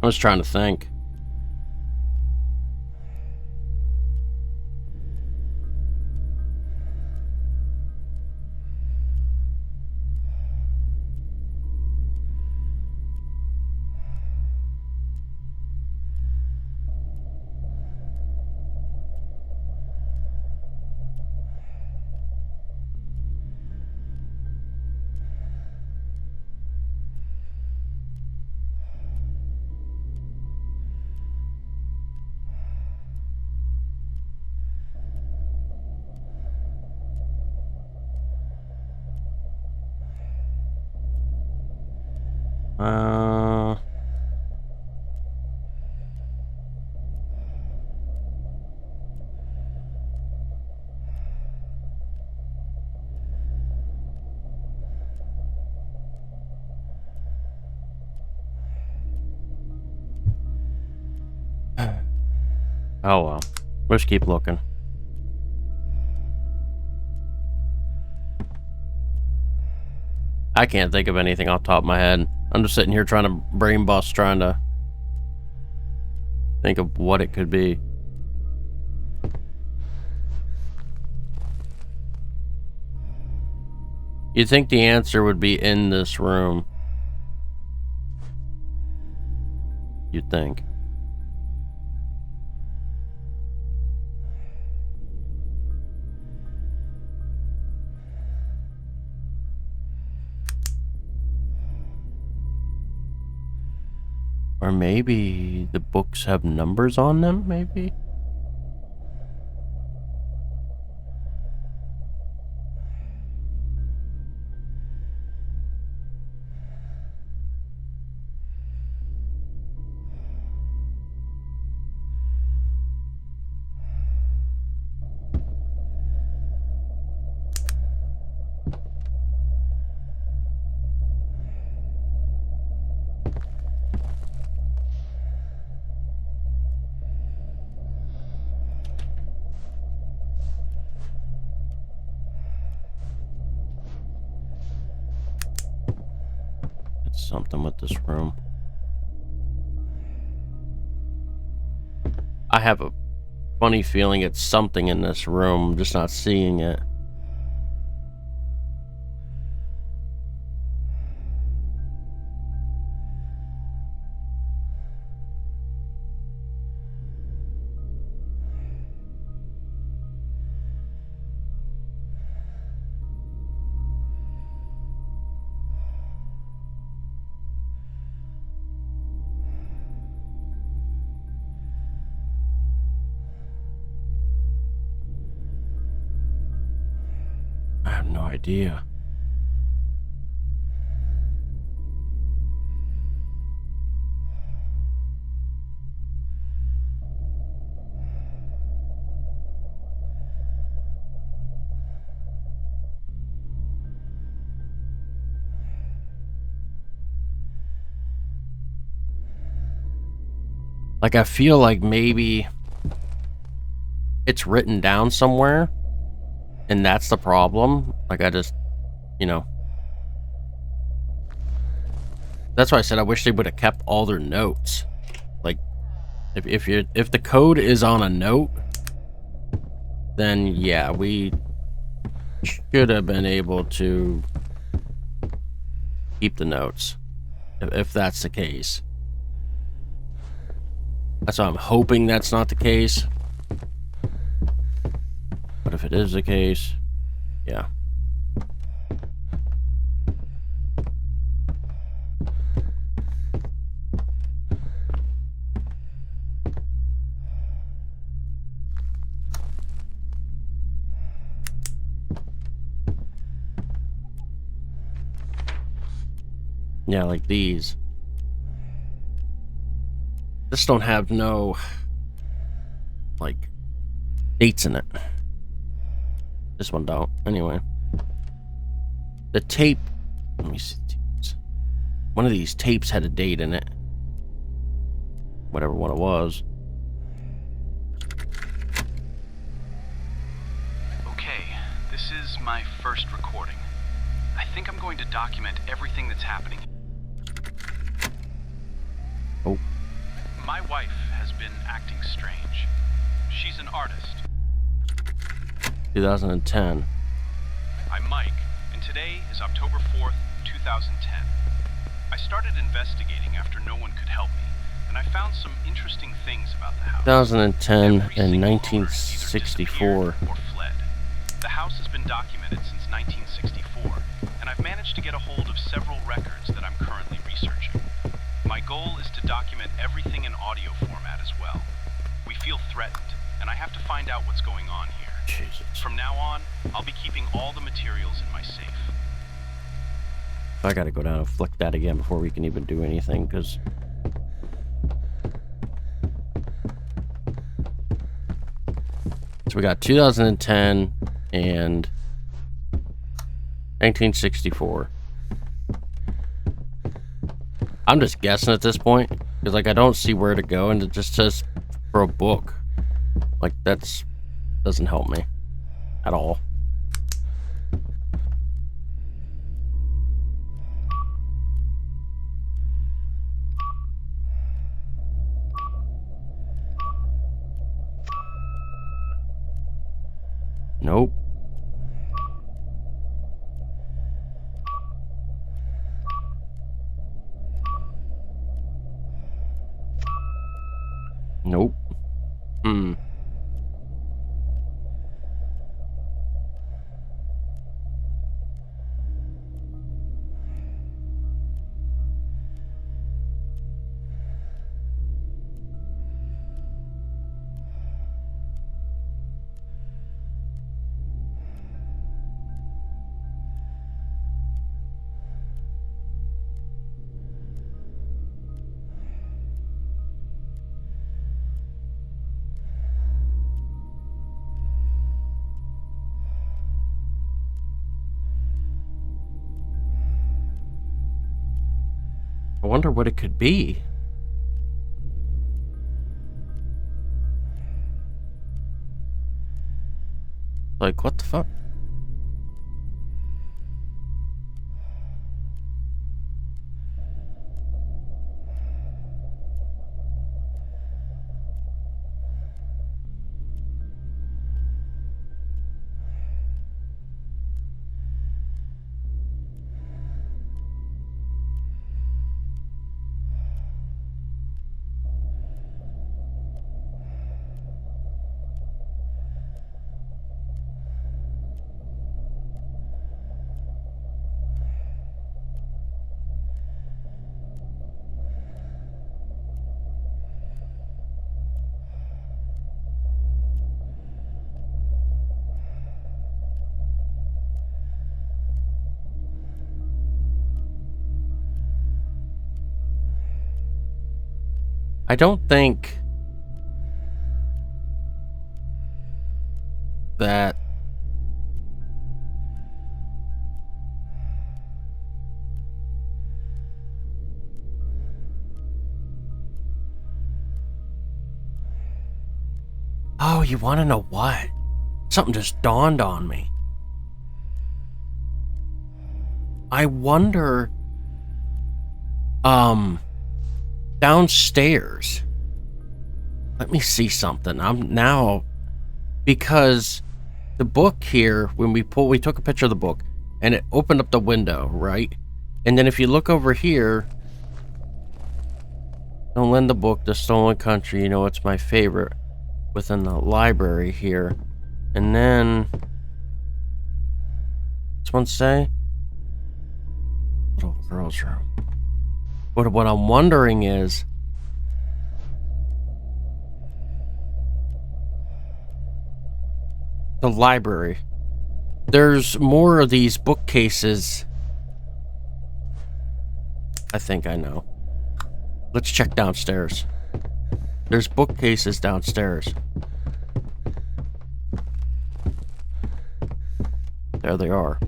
I was trying to think. Oh well. Let's keep looking. I can't think of anything off the top of my head. I'm just sitting here trying to brain bust, trying to think of what it could be. You'd think the answer would be in this room. You'd think. Or maybe the books have numbers on them, maybe? Something with this room. I have a funny feeling it's something in this room, I'm just not seeing it. I have no idea. Like, I feel like maybe it's written down somewhere, and that's the problem. Like, I just, you know. That's why I said I wish they would have kept all their notes. Like, if the code is on a note, then yeah, we should have been able to keep the notes. If that's the case. That's why I'm hoping that's not the case. But if it is the case, yeah. Yeah, like these. This don't have no, like, dates in it. This one don't. Anyway. The tape. Let me see. One of these tapes had a date in it. Whatever one it was. Okay, this is my first recording. I think I'm going to document everything that's happening. Oh. My wife has been acting strange. She's an artist. 2010. I'm Mike, and today is October 4th, 2010. I started investigating after no one could help me, and I found some interesting things about the house. 2010 Every and single owner 1964. either disappeared or fled. The house has been documented since 1964, and I've managed to get a hold of several records that I'm currently researching. My goal is to document everything in audio format as well. We feel threatened, and I have to find out what's going on here. Jesus. From now on, I'll be keeping all the materials in my safe. I gotta go down and flick that again before we can even do anything, because... So we got 2010 and 1964. I'm just guessing at this point, because, like, I don't see where to go, and it just says for a book. Like, that's doesn't help me at all. Nope. Nope. I wonder what it could be. Like, what the fuck? I don't think that oh, you want to know what? Something just dawned on me. I wonder, downstairs. Let me see something. I'm now, because the book here, when we took a picture of the book and it opened up the window, right? And then if you look over here, don't lend the book to Stolen Country, you know it's my favorite, within the library here. And then, what's one say? Little girl's room. But what I'm wondering is, the library. There's more of these bookcases. I think I know. Let's check downstairs. There's bookcases downstairs. There they are.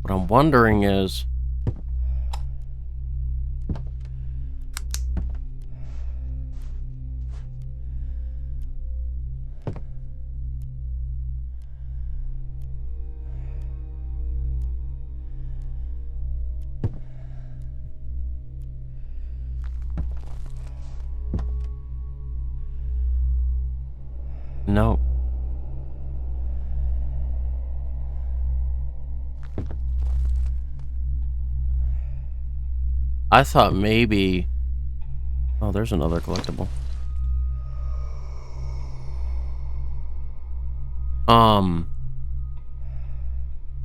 What I'm wondering is, no. I thought maybe... Oh, there's another collectible.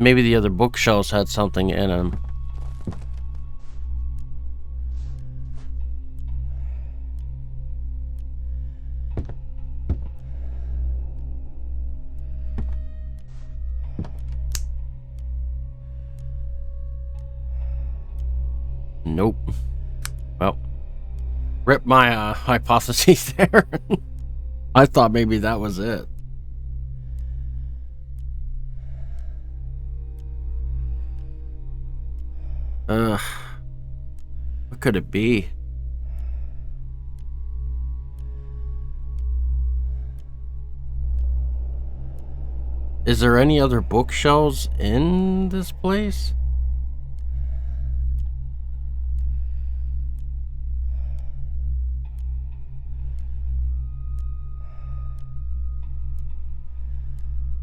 Maybe the other bookshelves had something in them. Nope. Well, rip my hypothesis there. I thought maybe that was it. What could it be? Is there any other bookshelves in this place?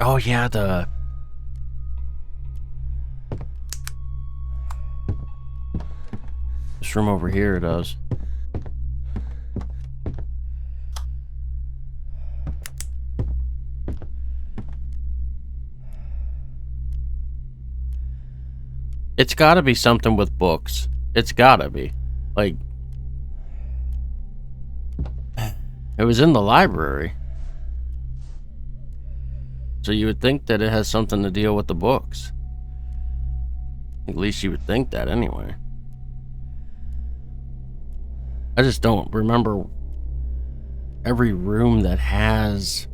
Oh yeah, this room over here does. It's gotta be something with books. It's gotta be. Like, it was in the library. So you would think that it has something to deal with the books. At least you would think that anyway. I just don't remember every room that has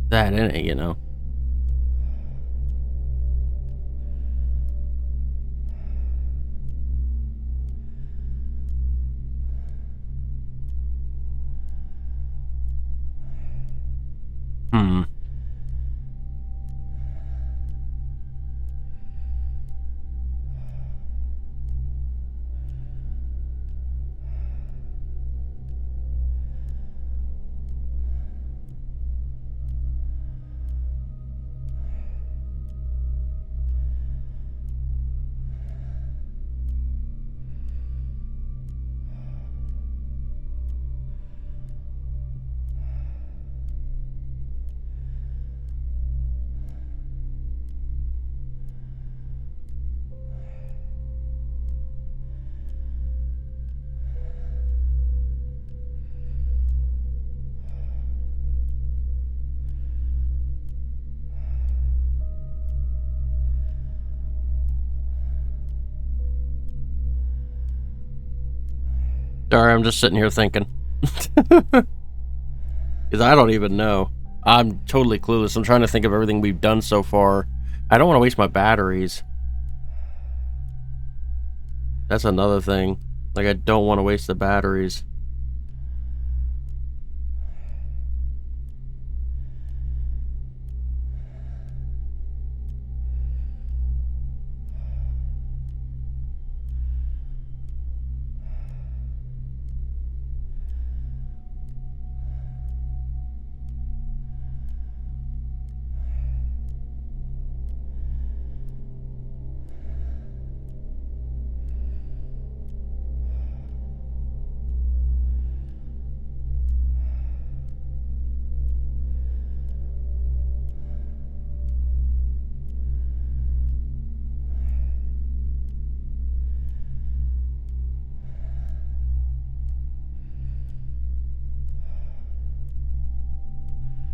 that in it, you know? Hmm. Sorry, I'm just sitting here thinking. Because I don't even know. I'm totally clueless. I'm trying to think of everything we've done so far. I don't want to waste my batteries. That's another thing. Like, I don't want to waste the batteries.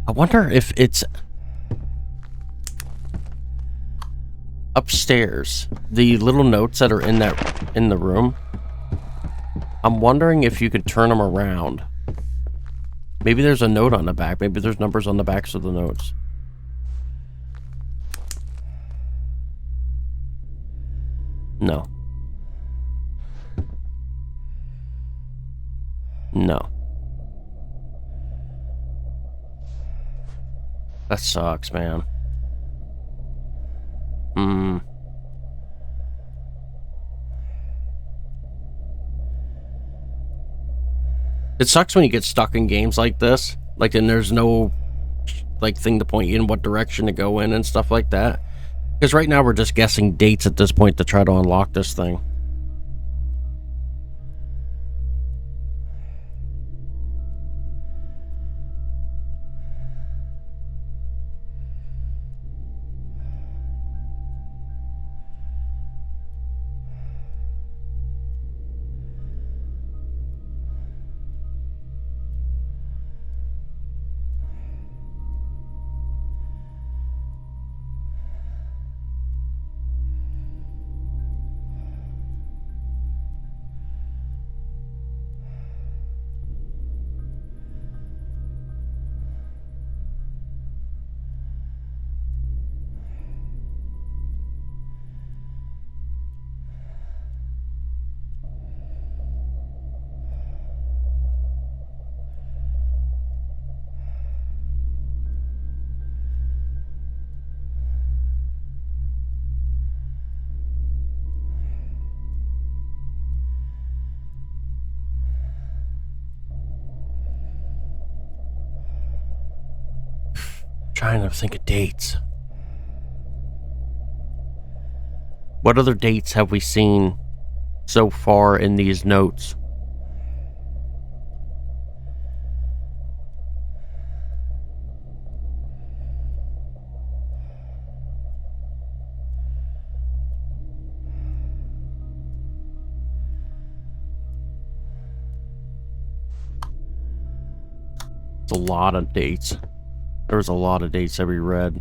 I wonder if it's upstairs. The little notes that are in the room. I'm wondering if you could turn them around. Maybe there's a note on the back. Maybe there's numbers on the backs of the notes. No. No. That sucks, man. It sucks when you get stuck in games like this. Like, and there's no, like, thing to point you in what direction to go in and stuff like that. Because right now we're just guessing dates at this point to try to unlock this thing. Trying to think of dates. What other dates have we seen so far in these notes? It's a lot of dates. There was a lot of dates that we read.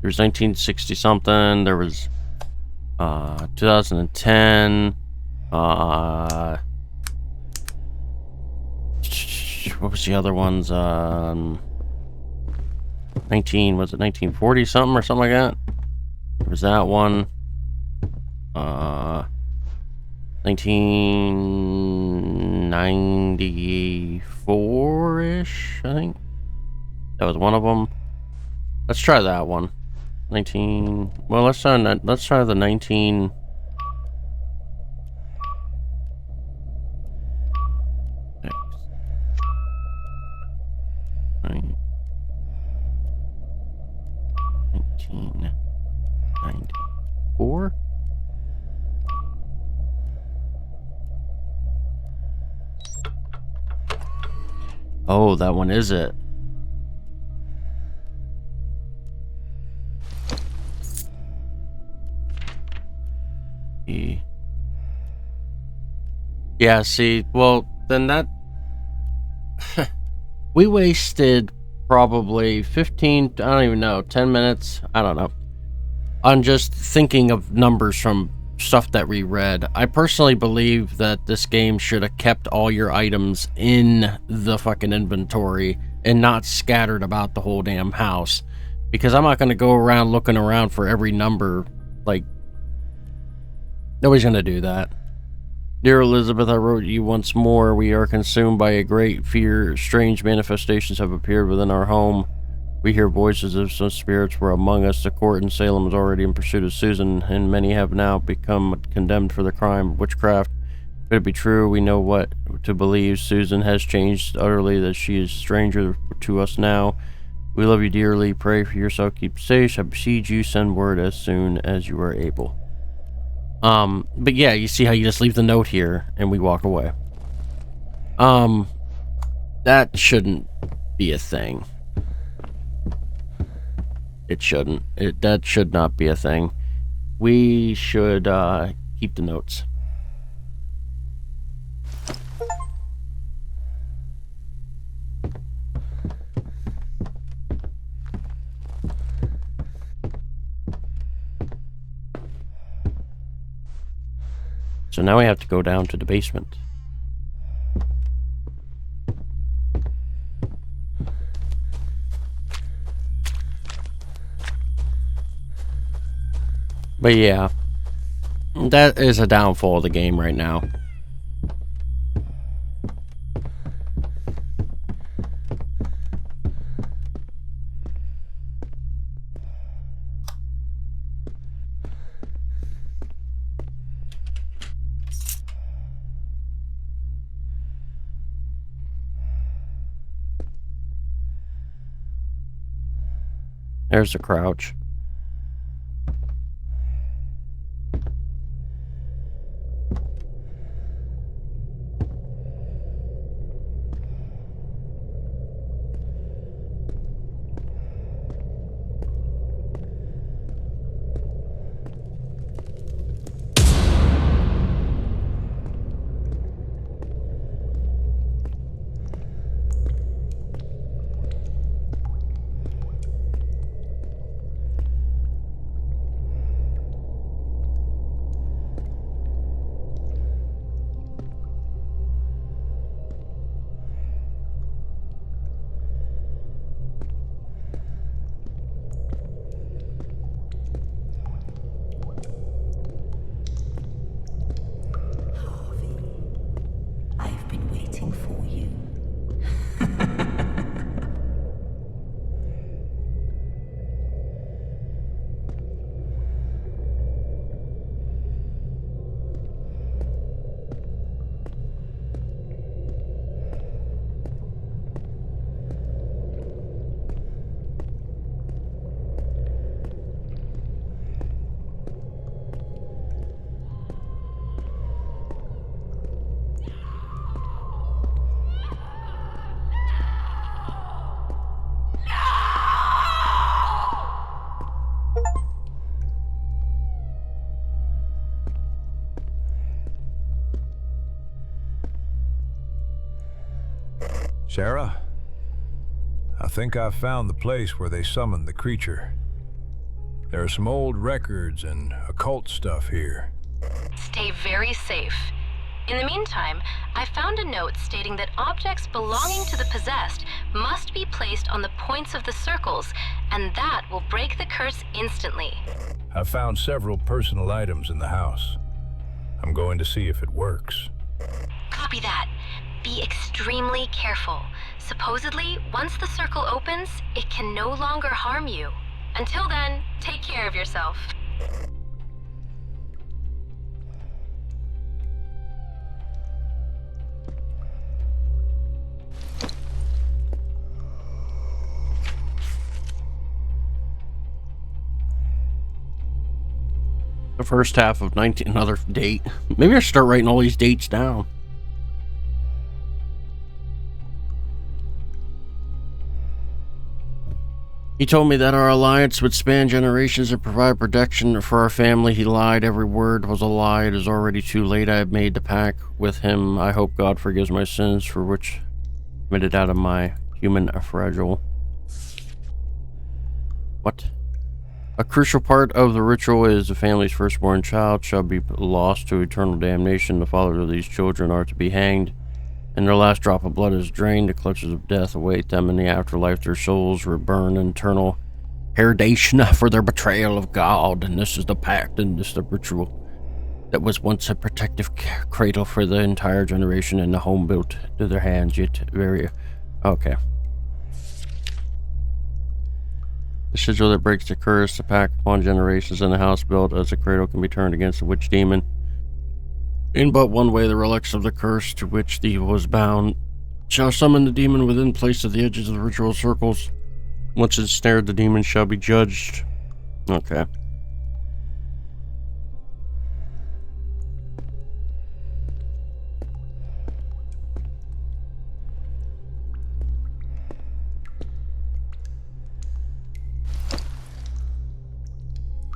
There was 1960 something. There was 2010. What was the other ones? 1940 something or something like that? There was that one. 1994-ish, I think. That was one of them. Let's try that one. 19. Well, let's try the 19. X. 1994. Oh, that one is it. Yeah, see, well, then that... we wasted probably 15, I don't even know, 10 minutes, I don't know, on just thinking of numbers from stuff that we read. I personally believe that this game should have kept all your items in the fucking inventory and not scattered about the whole damn house. Because I'm not going to go around looking around for every number, like... Nobody's going to do that. Dear Elizabeth, I wrote you once more. We are consumed by a great fear. Strange manifestations have appeared within our home. We hear voices as if some spirits were among us. The court in Salem is already in pursuit of Susan, and many have now become condemned for the crime of witchcraft. Could it be true? We know what to believe. Susan has changed utterly, that she is a stranger to us now. We love you dearly. Pray for yourself. Keep safe. I beseech you. Send word as soon as you are able. But yeah, you see how you just leave the note here and we walk away. That shouldn't be a thing. It shouldn't. That should not be a thing. We should, keep the notes. So now we have to go down to the basement. But yeah, that is a downfall of the game right now. There's the crouch. Sarah, I think I've found the place where they summoned the creature. There are some old records and occult stuff here. Stay very safe. In the meantime, I found a note stating that objects belonging to the possessed must be placed on the points of the circles, and that will break the curse instantly. I've found several personal items in the house. I'm going to see if it works. Copy that. Be extremely careful. Supposedly, once the circle opens, it can no longer harm you. Until then, take care of yourself. The first half of 19, another date. Maybe I should start writing all these dates down. He told me that our alliance would span generations and provide protection for our family. He lied. Every word was a lie. It is already too late. I have made the pact with him. I hope God forgives my sins for which committed out of my human fragile. What? A crucial part of the ritual is the family's firstborn child shall be lost to eternal damnation. The fathers of these children are to be hanged, and their last drop of blood is drained. The clutches of death await them in the afterlife. Their souls will burn in eternal herdation for their betrayal of God. And this is the pact, and this is the ritual that was once a protective cradle for the entire generation, and the home built to their hands, yet very... Okay. The sigil that breaks the curse, the pact upon generations, and the house built as a cradle can be turned against the witch demon. In but one way, the relics of the curse to which the evil was bound shall summon the demon within place of the edges of the ritual circles. Once ensnared, the demon shall be judged. Okay.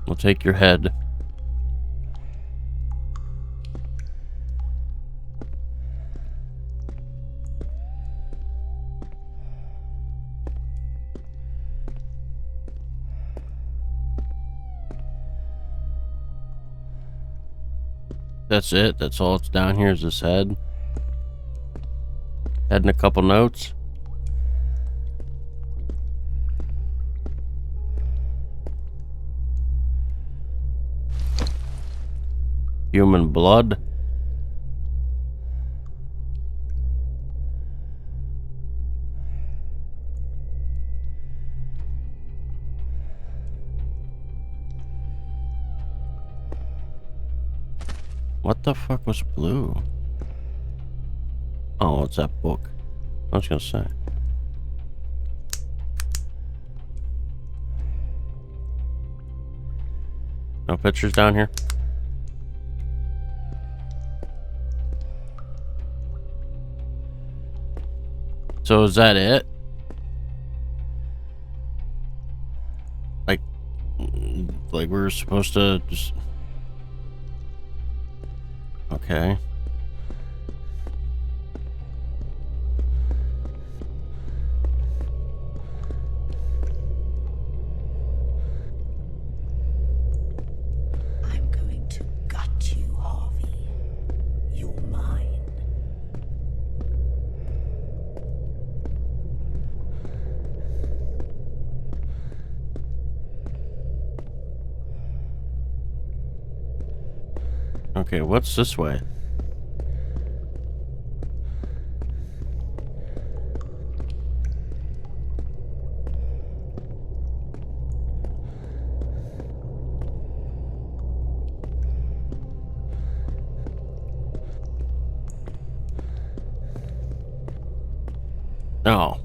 I'll take your head. That's it? That's all it's down here is this head? Head and a couple notes? Human blood? What the fuck was blue? Oh, it's that book. I was gonna say. No pictures down here? So is that it? Like we were supposed to just... Okay. I'm going to gut you, Harvey. You're mine. Okay, what's this way? Oh.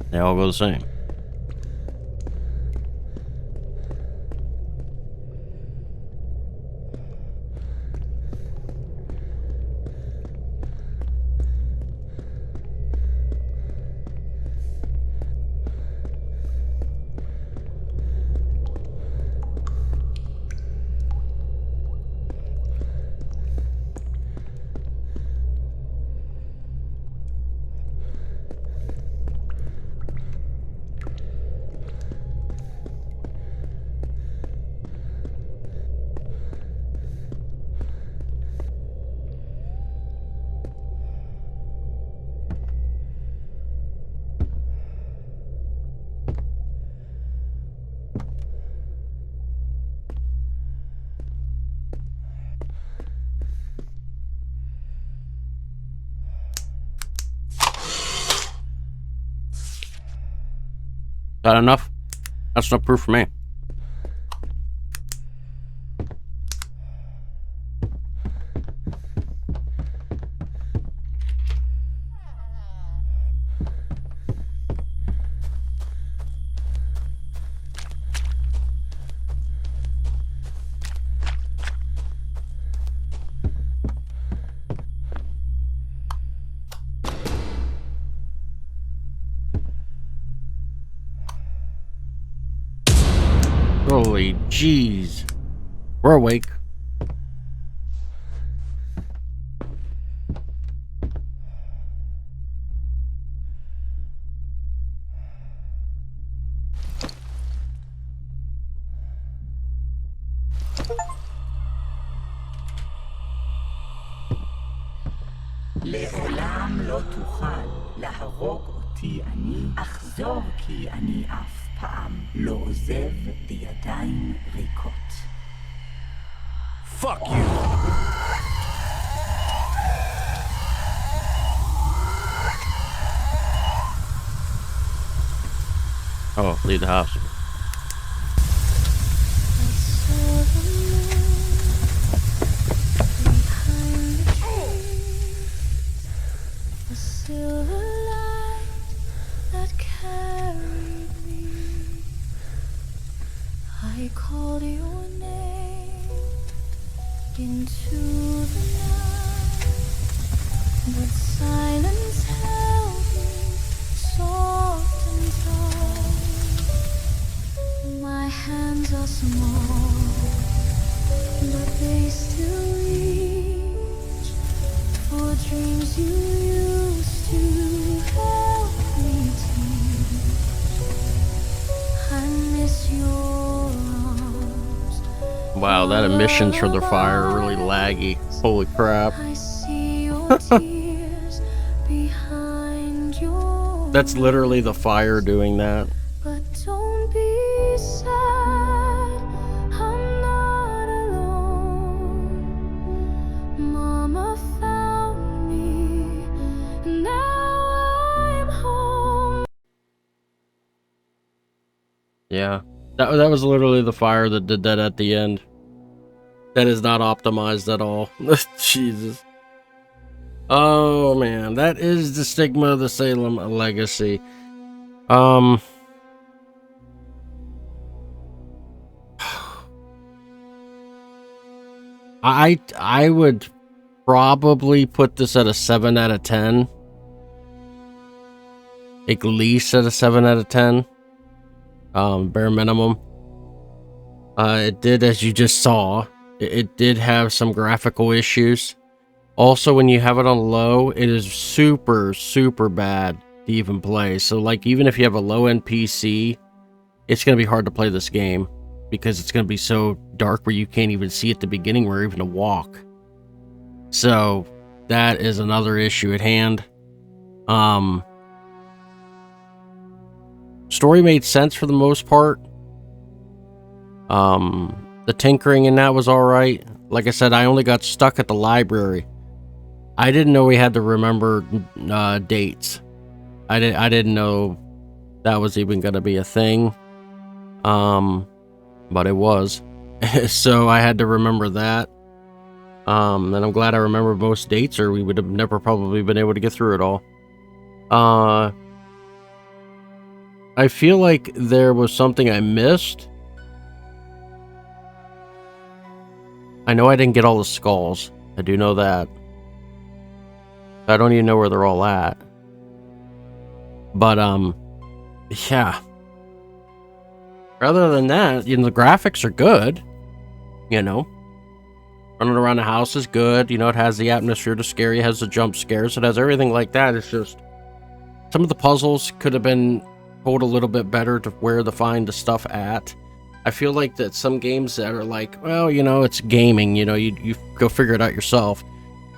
They all go the same. that enough? That's enough proof for me. Holy jeez. We're awake. לעולם לא תוכל להרוג אותי אני אחזור כי אני אף פעם לא עוזב בידיים ריקות. Fuck you! Oh, leave the house. I called your name into the night, but silence held me soft and tight. My hands are small, but they still reach for dreams you used to help me teach. I miss your Wow, that emissions from the fire are really laggy. Holy crap. I see your tears behind your That's literally the fire doing that. But don't be sad, I'm not alone. Mama found me, now I'm home. Yeah. That was literally the fire that did that at the end. That is not optimized at all. Jesus. Oh man, that is the Stigma the Salem Legacy. I would probably put this at a 7 out of 10. At least at a 7 out of 10. Bare minimum. It did, as you just saw, it did have some graphical issues. Also, when you have it on low, it is super, super bad to even play. So, like, even if you have a low-end PC, it's going to be hard to play this game because it's going to be so dark where you can't even see at the beginning or even to walk. So, that is another issue at hand. Story made sense for the most part. The tinkering in that was alright. Like I said, I only got stuck at the library. I didn't know we had to remember dates. I didn't know that was even going to be a thing. But it was. So I had to remember that. And I'm glad I remember most dates, or we would have never probably been able to get through it all. I feel like there was something I missed. I know I didn't get all the skulls. I do know that. I don't even know where they're all at. But, yeah. Other than that, you know, the graphics are good. You know. Running around the house is good. You know, it has the atmosphere to scare you. It has the jump scares. It has everything like that. It's just... some of the puzzles could have been told a little bit better to where to find the stuff at. I feel like that some games that are like, well, you know, it's gaming, you know, you go figure it out yourself.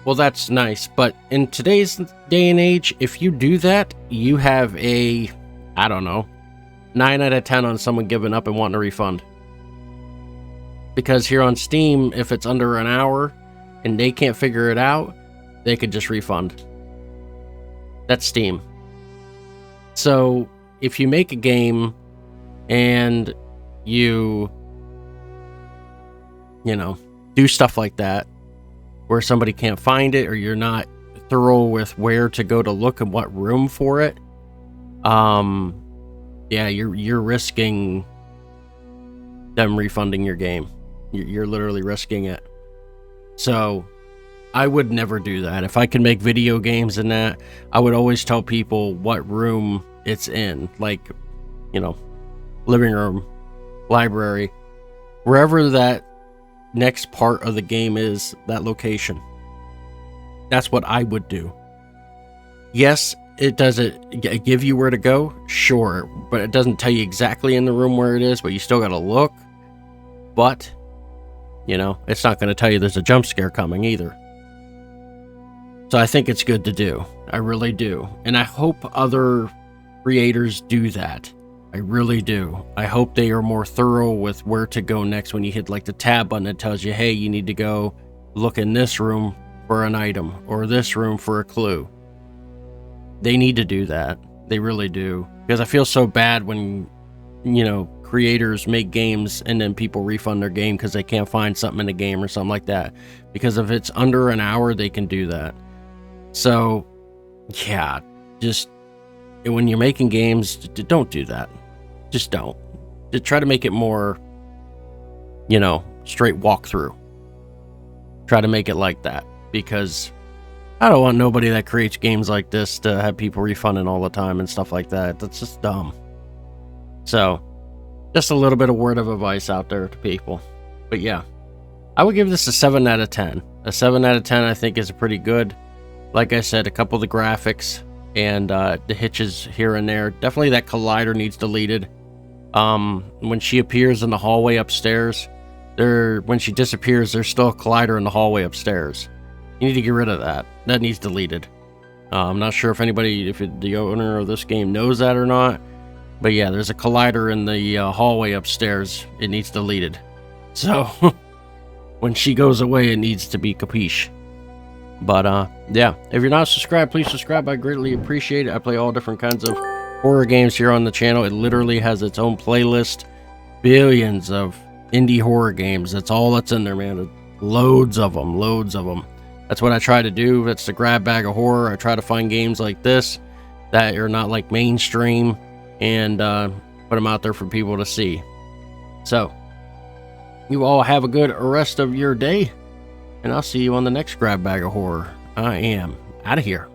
Well, that's nice, but in today's day and age, if you do that, you have a, I don't know, 9 out of 10 on someone giving up and wanting a refund. Because here on Steam, if it's under an hour and they can't figure it out, they could just refund. That's Steam. So if you make a game and you know, do stuff like that where somebody can't find it, or you're not thorough with where to go to look and what room for it, yeah, you're risking them refunding your game. You're literally risking it. So I would never do that. If I could make video games in that, I would always tell people what room it's in, like, you know, living room, library, wherever that next part of the game is, that location. That's what I would do. Yes, it doesn't give you where to go, sure, but it doesn't tell you exactly in the room where it is, but you still gotta look. But, you know, it's not going to tell you there's a jump scare coming either. So I think it's good to do. I really do. And I hope other creators do that. I really do. I hope they are more thorough with where to go next. When you hit like the tab button, it tells you, hey, you need to go look in this room for an item, or this room for a clue. They need to do that. They really do. Because I feel so bad when, you know, creators make games and then people refund their game because they can't find something in the game or something like that. Because if it's under an hour, they can do that. So, yeah, just when you're making games, don't do that. Just don't. Just try to make it more, you know, straight walkthrough. Try to make it like that, because I don't want nobody that creates games like this to have people refunding all the time and stuff like that. That's just dumb. So, just a little bit of word of advice out there to people. But yeah, I would give this a 7 out of 10. A 7 out of 10 I think is pretty good. Like I said, a couple of the graphics and the hitches here and there. Definitely that collider needs deleted. When she appears in the hallway upstairs, when she disappears, there's still a collider in the hallway upstairs. You need to get rid of that. That needs deleted. I'm not sure if the owner of this game knows that or not. But yeah, there's a collider in the hallway upstairs. It needs deleted. So, when she goes away, it needs to be capiche. But, yeah, if you're not subscribed, please subscribe. I greatly appreciate it. I play all different kinds of horror games here on the channel. It literally has its own playlist. Billions of indie horror games. That's all that's in there, man. Loads of them. Loads of them. That's what I try to do. That's the grab bag of horror. I try to find games like this that are not like mainstream, and put them out there for people to see. So, you all have a good rest of your day, and I'll see you on the next grab bag of horror. I am out of here.